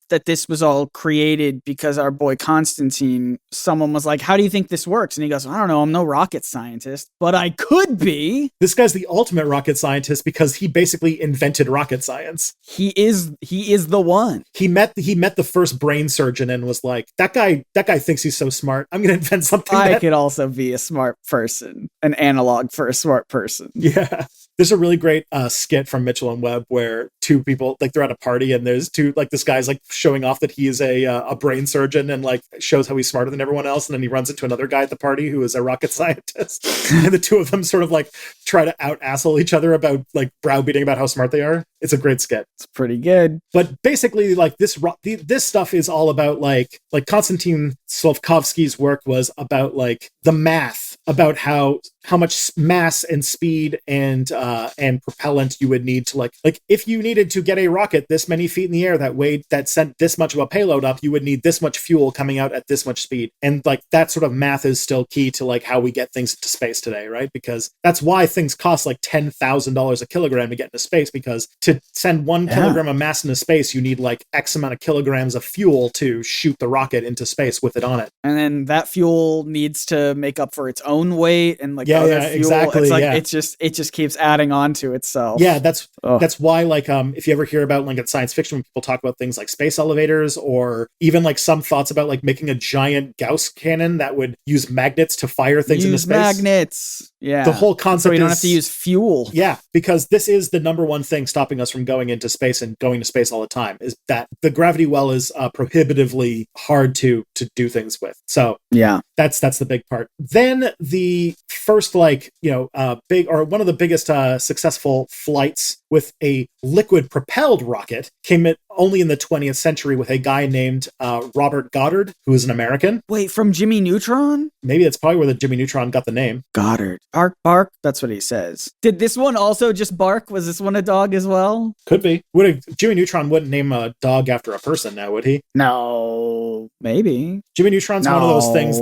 that this was all created because our boy Constantine, someone was like, how do you think this works? And he goes, I don't know, I'm no rocket scientist, but I could be. This guy's the ultimate rocket scientist because he basically invented rocket science. He is the one. He met the first brain surgeon and was like, that guy thinks he's so smart. I'm going to invent something. I could also be a smart person, an analog for a smart person. Yeah. There's a really great skit from Mitchell and Webb where two people, like, they're at a party and there's two, like, this guy's like showing off that he is a brain surgeon and like shows how he's smarter than everyone else, and then he runs into another guy at the party who is a rocket scientist, and the two of them sort of like try to out asshole each other about like browbeating about how smart they are. It's a great skit. It's pretty good. But basically, like, this stuff is all about like Konstantin Tsiolkovsky's work was about like the math about how much mass and speed and propellant you would need to like if you needed to get a rocket this many feet in the air that sent this much of a payload up, you would need this much fuel coming out at this much speed. And like that sort of math is still key to like how we get things into space today, right? Because that's why things cost like $10,000 a kilogram to get into space, because to send 1 kilogram of mass into space, you need like X amount of kilograms of fuel to shoot the rocket into space with it on it. And then that fuel needs to make up for its own weight and like fuel. Exactly. It's like it just keeps adding on to itself. Yeah, that's why like if you ever hear about like in science fiction when people talk about things like space elevators, or even like some thoughts about like making a giant Gauss cannon that would use magnets to fire things into space. Magnets. Yeah. The whole concept so you don't have to use fuel. Yeah, because this is the number one thing stopping us from going into space and going to space all the time, is that the gravity well is prohibitively hard to do things with. So yeah, that's the big part. Then the first big, or one of the biggest successful flights with a liquid propelled rocket came only in the 20th century with a guy named Robert Goddard, who is an American. Wait, from Jimmy Neutron? Maybe that's probably where the Jimmy Neutron got the name. Goddard. Bark, bark. That's what he says. Did this one also just bark? Was this one a dog as well? Could be. Jimmy Neutron wouldn't name a dog after a person now, would he? No. Maybe. Jimmy Neutron's one of those things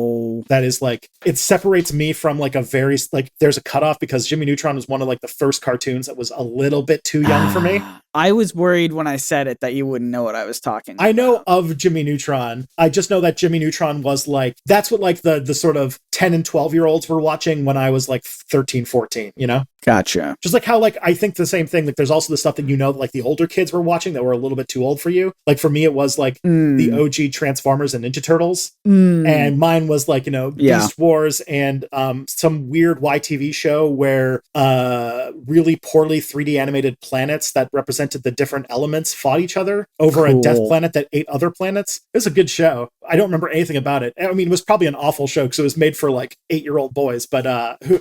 that is like, it separates me from like a very, like, there's a cutoff, because Jimmy Neutron was one of like the first cartoons that was a little bit too young for me. I was worried when I said it that you wouldn't know what I was talking about. I know of Jimmy Neutron. I just know that Jimmy Neutron was like, that's what like the sort of 10 and 12-year-olds were watching when I was like 13, 14, you know? Gotcha. Just like how, like, I think the same thing, like there's also the stuff that, you know, like the older kids were watching that were a little bit too old for you. Like for me, it was like the OG Transformers and Ninja Turtles. And mine was like, you know, Beast Wars and some weird YTV show where really poorly 3D animated planets that represented represented the different elements fought each other over a death planet that ate other planets. It was a good show. I don't remember anything about it. I mean, it was probably an awful show because it was made for like 8-year-old boys, but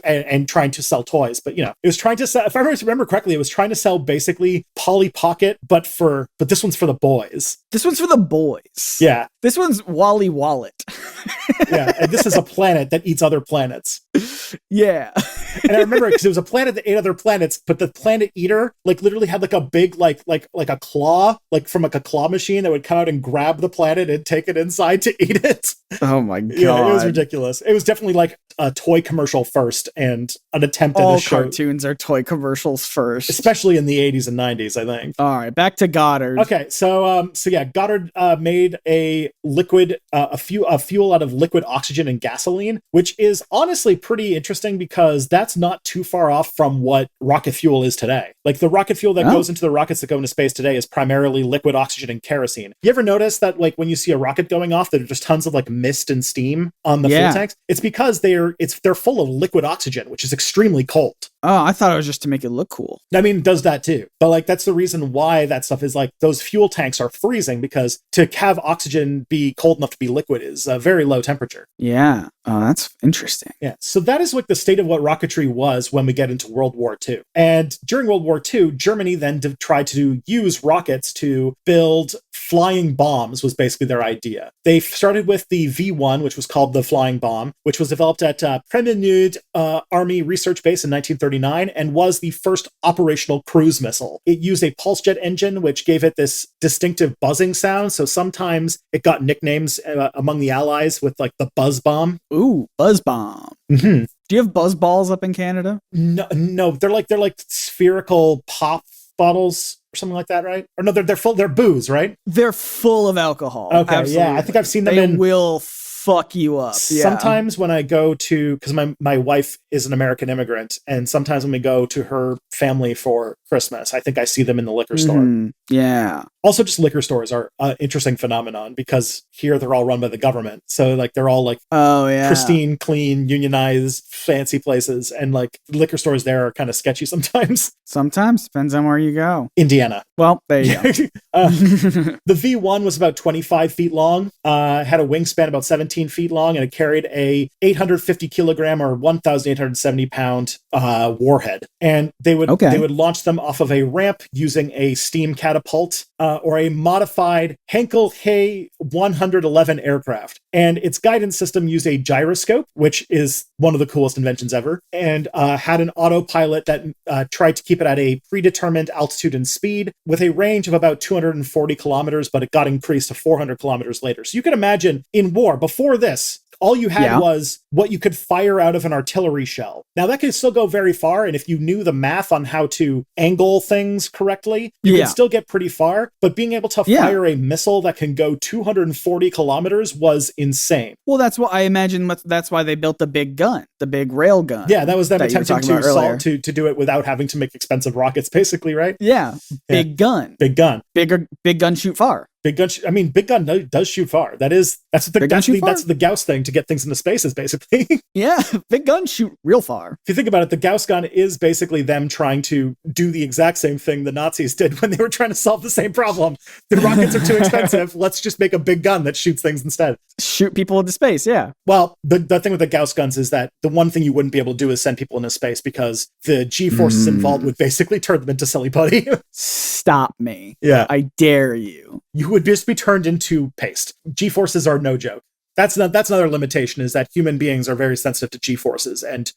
and trying to sell toys. But it was trying to sell. If I remember correctly, it was trying to sell basically Polly Pocket, but this one's for the boys. This one's for the boys. Yeah. This one's Wally Wallet. Yeah, and this is a planet that eats other planets. Yeah. And I remember because it was a planet that ate other planets, but the planet eater like literally had like a big like a claw, like from like a claw machine that would come out and grab the planet and take it inside to eat it. Oh my god. Yeah, it was ridiculous. It was definitely like a toy commercial first and an attempt at a show. All cartoons are toy commercials first. Especially in the 80s and 90s, I think. All right, back to Goddard. Okay, so yeah, Goddard made a liquid, a fuel out of liquid oxygen and gasoline, which is honestly pretty interesting because that's not too far off from what rocket fuel is today. Like the rocket fuel that goes into the rockets that go into space today is primarily liquid oxygen and kerosene. You ever notice that like when you see a rocket going off, there's just tons of like mist and steam on the fuel tanks? It's because they're full of liquid oxygen, which is extremely cold. Oh, I thought it was just to make it look cool. I mean, it does that too. But like, that's the reason why that stuff is like, those fuel tanks are freezing because to have oxygen be cold enough to be liquid is a very low temperature. Yeah. Oh, that's interesting. Yeah. So that is like the state of what rocketry was when we get into World War II. And during World War II, Germany then tried to use rockets to build flying bombs was basically their idea. They started with the V1, which was called the flying bomb, which was developed at Premenud Army Research Base in 1939 and was the first operational cruise missile. It used a pulse jet engine, which gave it this distinctive buzzing sound. So sometimes it got nicknames among the Allies with like the buzz bomb. Ooh, buzz bomb. Mm-hmm. Do you have buzz balls up in Canada? No, they're like spherical pop bottles or something like that, right? Or no, they're booze, right? They're full of alcohol. Okay, absolutely. Yeah, I think I've seen them. They will fuck you up. Sometimes when I go to, because my wife is an American immigrant, and sometimes when we go to her family for Christmas, I think I see them in the liquor store. Yeah. Also, just liquor stores are an interesting phenomenon because here they're all run by the government. So like they're all like pristine, clean, unionized, fancy places. And like liquor stores there are kind of sketchy sometimes. Sometimes. Depends on where you go. Indiana. Well, there you go. The V1 was about 25 feet long, had a wingspan about 17 feet long, and it carried a 850 kilogram or 1,870 pound warhead. And they would launch them off of a ramp using a steam catapult or a modified Henkel Hay 111 aircraft. And its guidance system used a gyroscope, which is one of the coolest inventions ever, and had an autopilot that tried to keep it at a predetermined altitude and speed with a range of about 240 kilometers, but it got increased to 400 kilometers later. So you can imagine in war, before this, all you had was what you could fire out of an artillery shell. Now, that could still go very far, and if you knew the math on how to angle things correctly, you could still get pretty far, but being able to fire a missile that can go 240 kilometers was insane. Well, that's what I imagine. That's why they built the big gun, the big rail gun. Yeah, that was them attempting to do it without having to make expensive rockets, basically, right? Yeah, big gun. Big gun. Big gun shoot far. Big gun. Big gun does shoot far. That's the Gauss thing to get things into space is basically. Yeah, big guns shoot real far. If you think about it, the Gauss gun is basically them trying to do the exact same thing the Nazis did when they were trying to solve the same problem. The rockets are too expensive. Let's just make a big gun that shoots things instead. Shoot people into space. Yeah. Well, the thing with the Gauss guns is that the one thing you wouldn't be able to do is send people into space because the G-forces involved would basically turn them into silly putty. Stop me. Yeah. I dare you. You would just be turned into paste. G-forces are no joke. That's another limitation, is that human beings are very sensitive to G-forces, and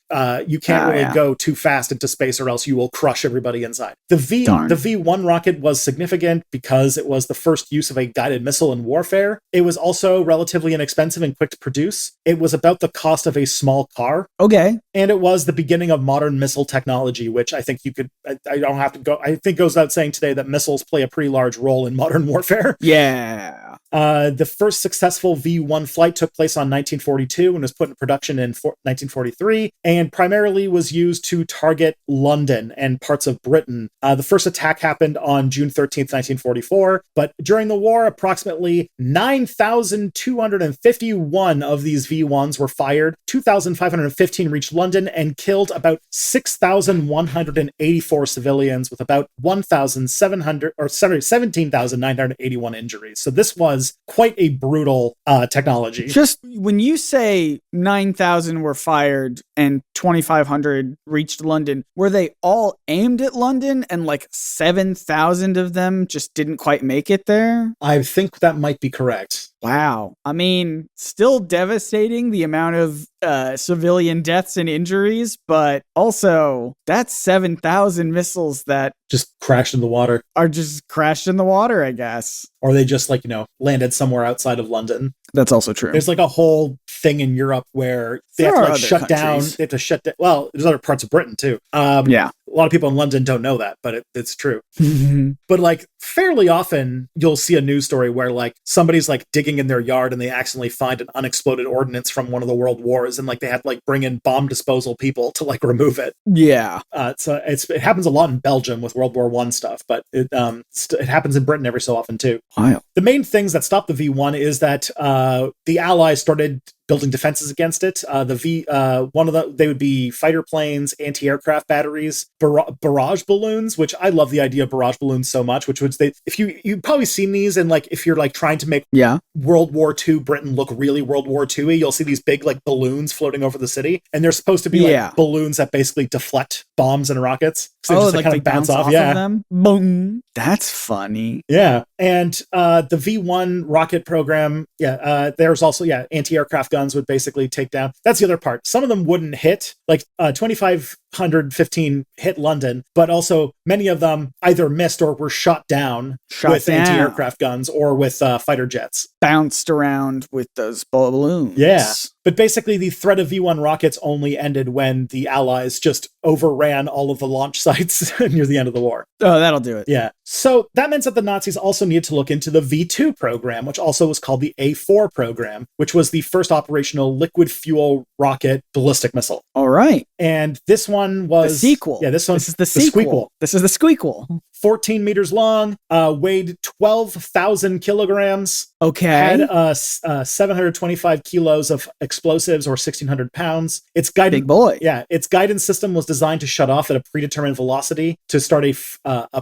you can't really go too fast into space or else you will crush everybody inside. The V1 rocket was significant because it was the first use of a guided missile in warfare. It was also relatively inexpensive and quick to produce. It was about the cost of a small car. Okay. And it was the beginning of modern missile technology, which I think I don't have to go. I think goes without saying today that missiles play a pretty large role in modern warfare. Yeah. The first successful V1 flight took place on 1942 and was put into production in 1943, and primarily was used to target London and parts of Britain. The first attack happened on June 13th, 1944, but during the war, approximately 9,251 of these V1s were fired, 2,515 reached London, and killed about 6,184 civilians, with about 17,981 injuries. So this was quite a brutal technology. Just when you say 9,000 were fired and 2,500 reached London, were they all aimed at London and like 7,000 of them just didn't quite make it there? I think that might be correct. Wow. I mean, still devastating, the amount of civilian deaths and injuries, but also that's 7,000 missiles that just crashed in the water. Are just crashed in the water, I guess. Or they just landed somewhere outside of London. That's also true. There's like a whole thing in Europe where they have to shut down. They have to shut down. Well, there's other parts of Britain too. Yeah. A lot of people in London don't know that, but it's true. But like fairly often you'll see a news story where like somebody's like digging in their yard and they accidentally find an unexploded ordnance from one of the world wars, and like they have to like bring in bomb disposal people to like remove it. Yeah. So it happens a lot in Belgium with World War I stuff, but it happens in Britain every so often too. Wow. The main things that stopped the V1 is that the Allies started building defenses against it. They would be fighter planes, anti-aircraft batteries, barrage balloons, which I love the idea of barrage balloons so much, if you've probably seen these, and like if you're like trying to make World War II Britain look really World War II-y, you'll see these big like balloons floating over the city, and they're supposed to be like balloons that basically deflect bombs and rockets. So they just like, kind of bounce off. Yeah. Of them? Boom. That's funny. Yeah. And the V1 rocket program, there's also, anti-aircraft guns would basically take down. That's the other part. Some of them wouldn't hit, like 2,515 hit London, but also many of them either missed or were shot down with anti-aircraft guns or with fighter jets. Bounced around with those balloons. Yeah. But basically, the threat of V1 rockets only ended when the Allies just overran all of the launch sites near the end of the war. Oh, that'll do it. Yeah. So that meant that the Nazis also needed to look into the V2 program, which also was called the A4 program, which was the first operational liquid fuel rocket ballistic missile. All right. And this one was... The sequel. Yeah, this is the sequel. This is the squeakquel. 14 meters long, weighed 12,000 kilograms. Okay. Had 725 kilos of explosives, or 1,600 pounds. Its guidance, big boy. Yeah, its guidance system was designed to shut off at a predetermined velocity to start a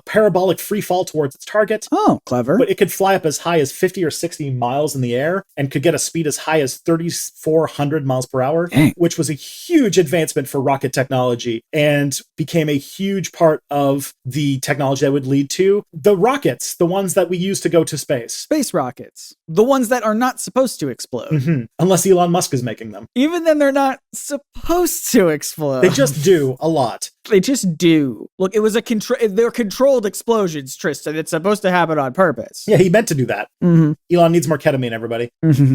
parabolic free fall towards its target. Oh, clever. But it could fly up as high as 50 or 60 miles in the air and could get a speed as high as 3,400 miles per hour, which was a huge advancement for rocket technology and became a huge part of the technology that would lead to the rockets, the ones that we use to go to space. Space rockets. The ones that are not supposed to explode. Mm-hmm. Unless Elon Musk is making them. Even then, they're not supposed to explode. They just do a lot. They just do. Look, it was they're controlled explosions, Tristan. It's supposed to happen on purpose. Yeah, he meant to do that. Mm-hmm. Elon needs more ketamine, everybody. Mm-hmm.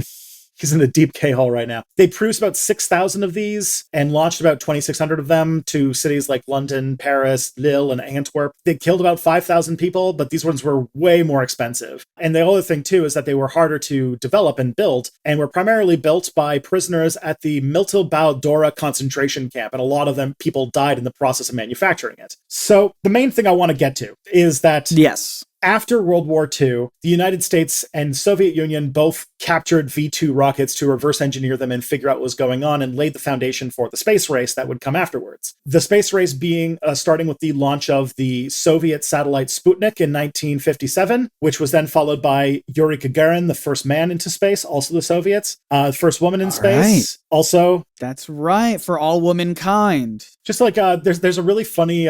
He's in a deep K-hole right now. They produced about 6,000 of these and launched about 2,600 of them to cities like London, Paris, Lille, and Antwerp. They killed about 5,000 people, but these ones were way more expensive. And the other thing, too, is that they were harder to develop and build, and were primarily built by prisoners at the Mittelbau-Dora concentration camp, and a lot of them, people died in the process of manufacturing it. So the main thing I want to get to is that... Yes. After World War II, the United States and Soviet Union both captured V2 rockets to reverse engineer them and figure out what was going on, and laid the foundation for the space race that would come afterwards. The space race being starting with the launch of the Soviet satellite Sputnik in 1957, which was then followed by Yuri Gagarin, the first man into space, also the Soviets. First woman in space, also. That's right, for all womankind. Just like, there's a really funny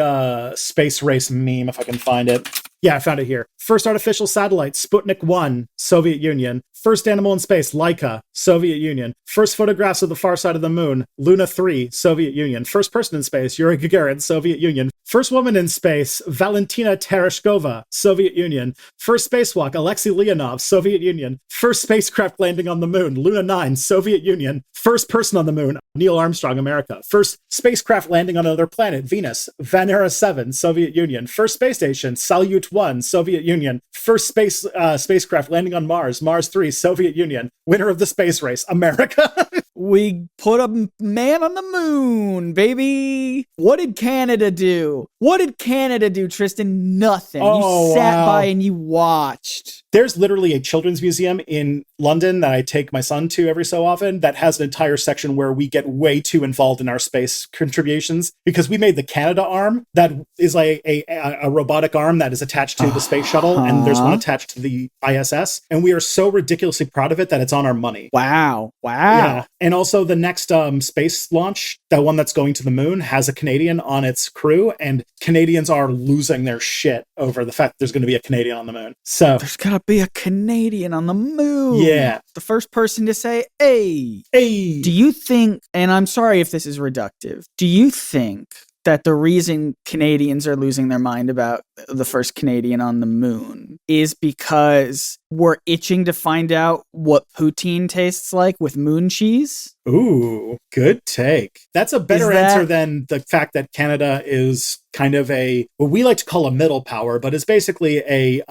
space race meme, if I can find it. Yeah, I found it here. First artificial satellite, Sputnik 1, Soviet Union. First animal in space, Laika, Soviet Union. First photographs of the far side of the moon, Luna 3, Soviet Union. First person in space, Yuri Gagarin, Soviet Union. First woman in space, Valentina Tereshkova, Soviet Union. First spacewalk, Alexei Leonov, Soviet Union. First spacecraft landing on the moon, Luna 9, Soviet Union. First person on the moon, Neil Armstrong, America. First spacecraft landing on another planet, Venus, Vanera 7, Soviet Union. First space station, Salyut 1, Soviet Union. First spacecraft landing on Mars, Mars 3, Soviet Union. Winner of the space race, America. We put a man on the moon, baby. What did Canada do? What did Canada do, Tristan? Nothing. You sat by and you watched. There's literally a children's museum in London that I take my son to every so often that has an entire section where we get way too involved in our space contributions because we made the Canada arm that is like a robotic arm that is attached to the space shuttle, and there's one attached to the ISS, and we are so ridiculously proud of it that it's on our money. Wow. Yeah. And also the next space launch, that one that's going to the moon, has a Canadian on its crew, and Canadians are losing their shit over the fact that there's going to be a Canadian on the moon. So there's gotta be a Canadian on the moon. Yeah. The first person to say, hey. Do you think, and I'm sorry if this is reductive, do you think that the reason Canadians are losing their mind about the first Canadian on the moon is because we're itching to find out what poutine tastes like with moon cheese? Ooh, good take. That's a better answer than the fact that Canada is kind of what we like to call a middle power, but is basically a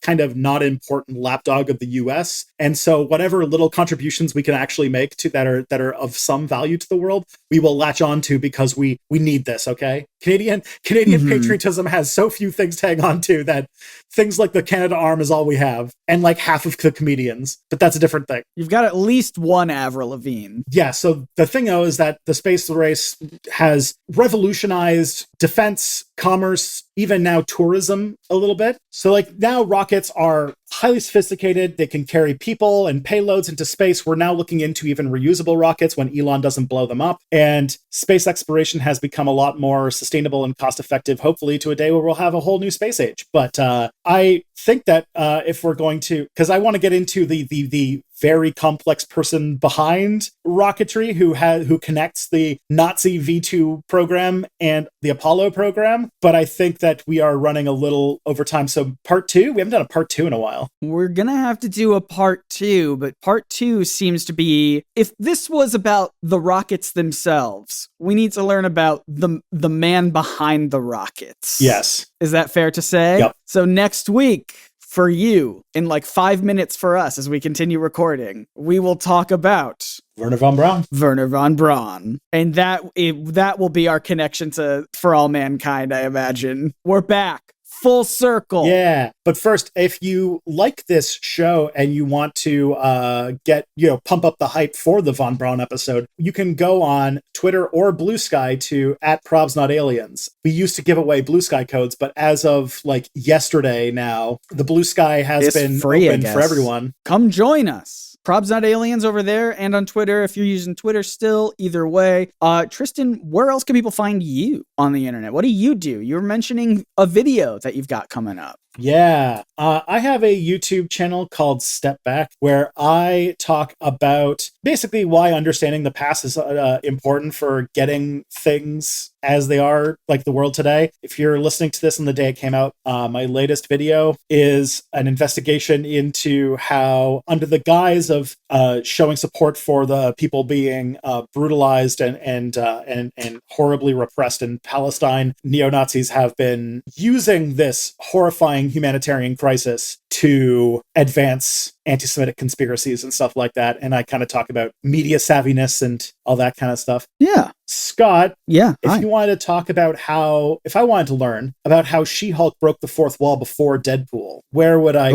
kind of not important lapdog of the US. And so whatever little contributions we can actually make to that are of some value to the world, we will latch on to because we need this, okay? Canadian patriotism has so few things to hang on to that things like the Canada arm is all we have, and like half of the comedians, but that's a different thing. You've got at least one Avril Lavigne. Yeah, so the thing though is that the space race has revolutionized defense, commerce, even now tourism a little bit. So like now rockets are highly sophisticated. They can carry people and payloads into space. We're now looking into even reusable rockets when Elon doesn't blow them up. And space exploration has become a lot more sustainable and cost effective, hopefully to a day where we'll have a whole new space age. But I think that if we're going to, because I want to get into the very complex person behind rocketry who connects the Nazi V2 program and the Apollo program. But I think that we are running a little over time. So part 2, we haven't done a part 2 in a while. We're going to have to do a part 2, but part 2 seems to be, if this was about the rockets themselves, we need to learn about the man behind the rockets. Yes. Is that fair to say? Yep. So next week, for you, in like 5 minutes for us as we continue recording, we will talk about Wernher von Braun. Wernher von Braun. And that will be our connection to For All Mankind, I imagine. We're back. Full circle. Yeah. But first, if you like this show and you want to pump up the hype for the Von Braun episode, you can go on Twitter or Blue Sky to @ProbsNotAliens. We used to give away Blue Sky codes, but as of like yesterday now, the Blue Sky has been free, open for everyone. Come join us. Probs Not Aliens over there and on Twitter if you're using Twitter still. Either way. Tristan, where else can people find you on the internet? What do? You were mentioning a video that you've got coming up. Yeah, I have a YouTube channel called Step Back where I talk about basically why understanding the past is important for getting things as they are, like the world today. If you're listening to this on the day it came out, my latest video is an investigation into how, under the guise of showing support for the people being brutalized and horribly repressed in Palestine, neo-Nazis have been using this horrifying humanitarian crisis to advance anti-Semitic conspiracies and stuff like that. And I kind of talk about media savviness and all that kind of stuff. Yeah. Scott, yeah, if you wanted to talk about if I wanted to learn about how She-Hulk broke the fourth wall before Deadpool, where would I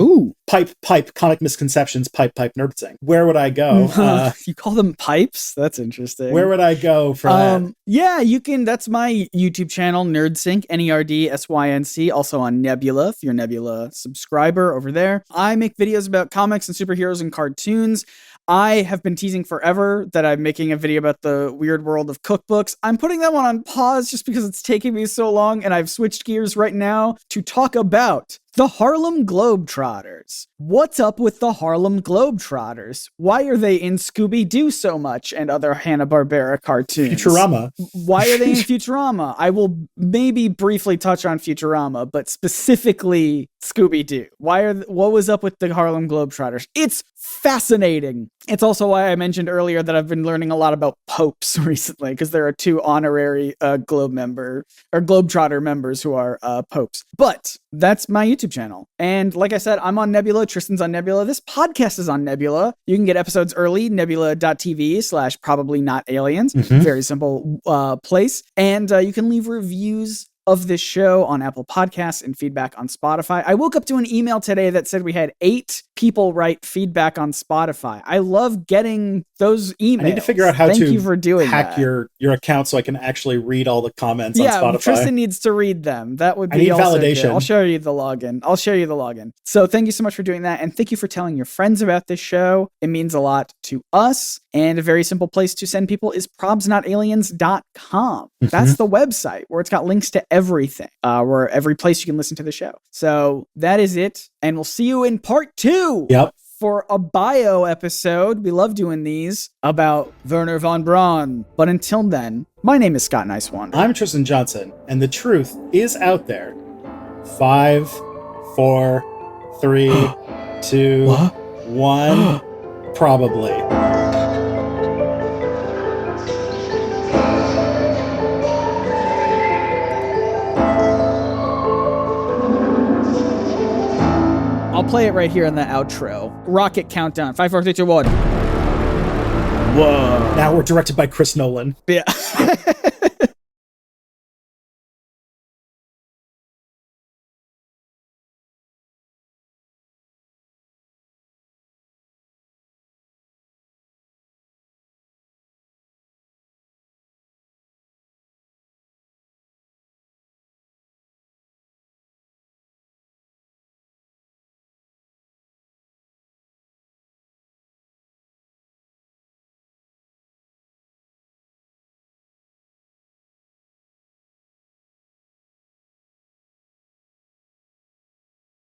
pipe comic misconceptions, pipe Nerdsync? Where would I go? You call them pipes? That's interesting. Where would I go for that? Yeah, you can. That's my YouTube channel, Nerdsync, NERDSYNC, also on Nebula, if you're a Nebula subscriber over there. I make videos about comics and superheroes and cartoons. I have been teasing forever that I'm making a video about the weird world of cookbooks. I'm putting that one on pause just because it's taking me so long, and I've switched gears right now to talk about The Harlem Globetrotters. What's up with the Harlem Globetrotters? Why are they in Scooby-Doo so much and other Hanna-Barbera cartoons? Futurama. Why are they in Futurama? I will maybe briefly touch on Futurama, but specifically Scooby-Doo. What was up with the Harlem Globetrotters? It's fascinating. It's also why I mentioned earlier that I've been learning a lot about popes recently, because there are 2 honorary Globetrotter members who are popes. But that's my YouTube channel. And like I said, I'm on Nebula. Tristan's on Nebula. This podcast is on Nebula. You can get episodes early, nebula.tv/probably-not-aliens. Very simple place. And you can leave reviews of this show on Apple Podcasts and feedback on Spotify. I woke up to an email today that said we had 8 people write feedback on Spotify. I love getting those emails. I need to figure out how Thank to you for doing hack that. your account so I can actually read all the comments on Spotify. Tristan needs to read them. That would be I need also validation. good. I'll show you the login. So thank you so much for doing that. And thank you for telling your friends about this show. It means a lot to us. And a very simple place to send people is probsnotaliens.com. That's the website where it's got links to everything, where every place you can listen to the show. So that is it. And we'll see you in part 2. Yep. For a bio episode. We love doing these about Werner von Braun. But until then, my name is Scott Nicewander. I'm Tristan Johnson, and the truth is out there. 5, 4, 3, 2, 1. Probably. I'll play it right here in the outro. Rocket countdown. 5, 4, 3, 2, 1. Whoa. Now we're directed by Chris Nolan. Yeah.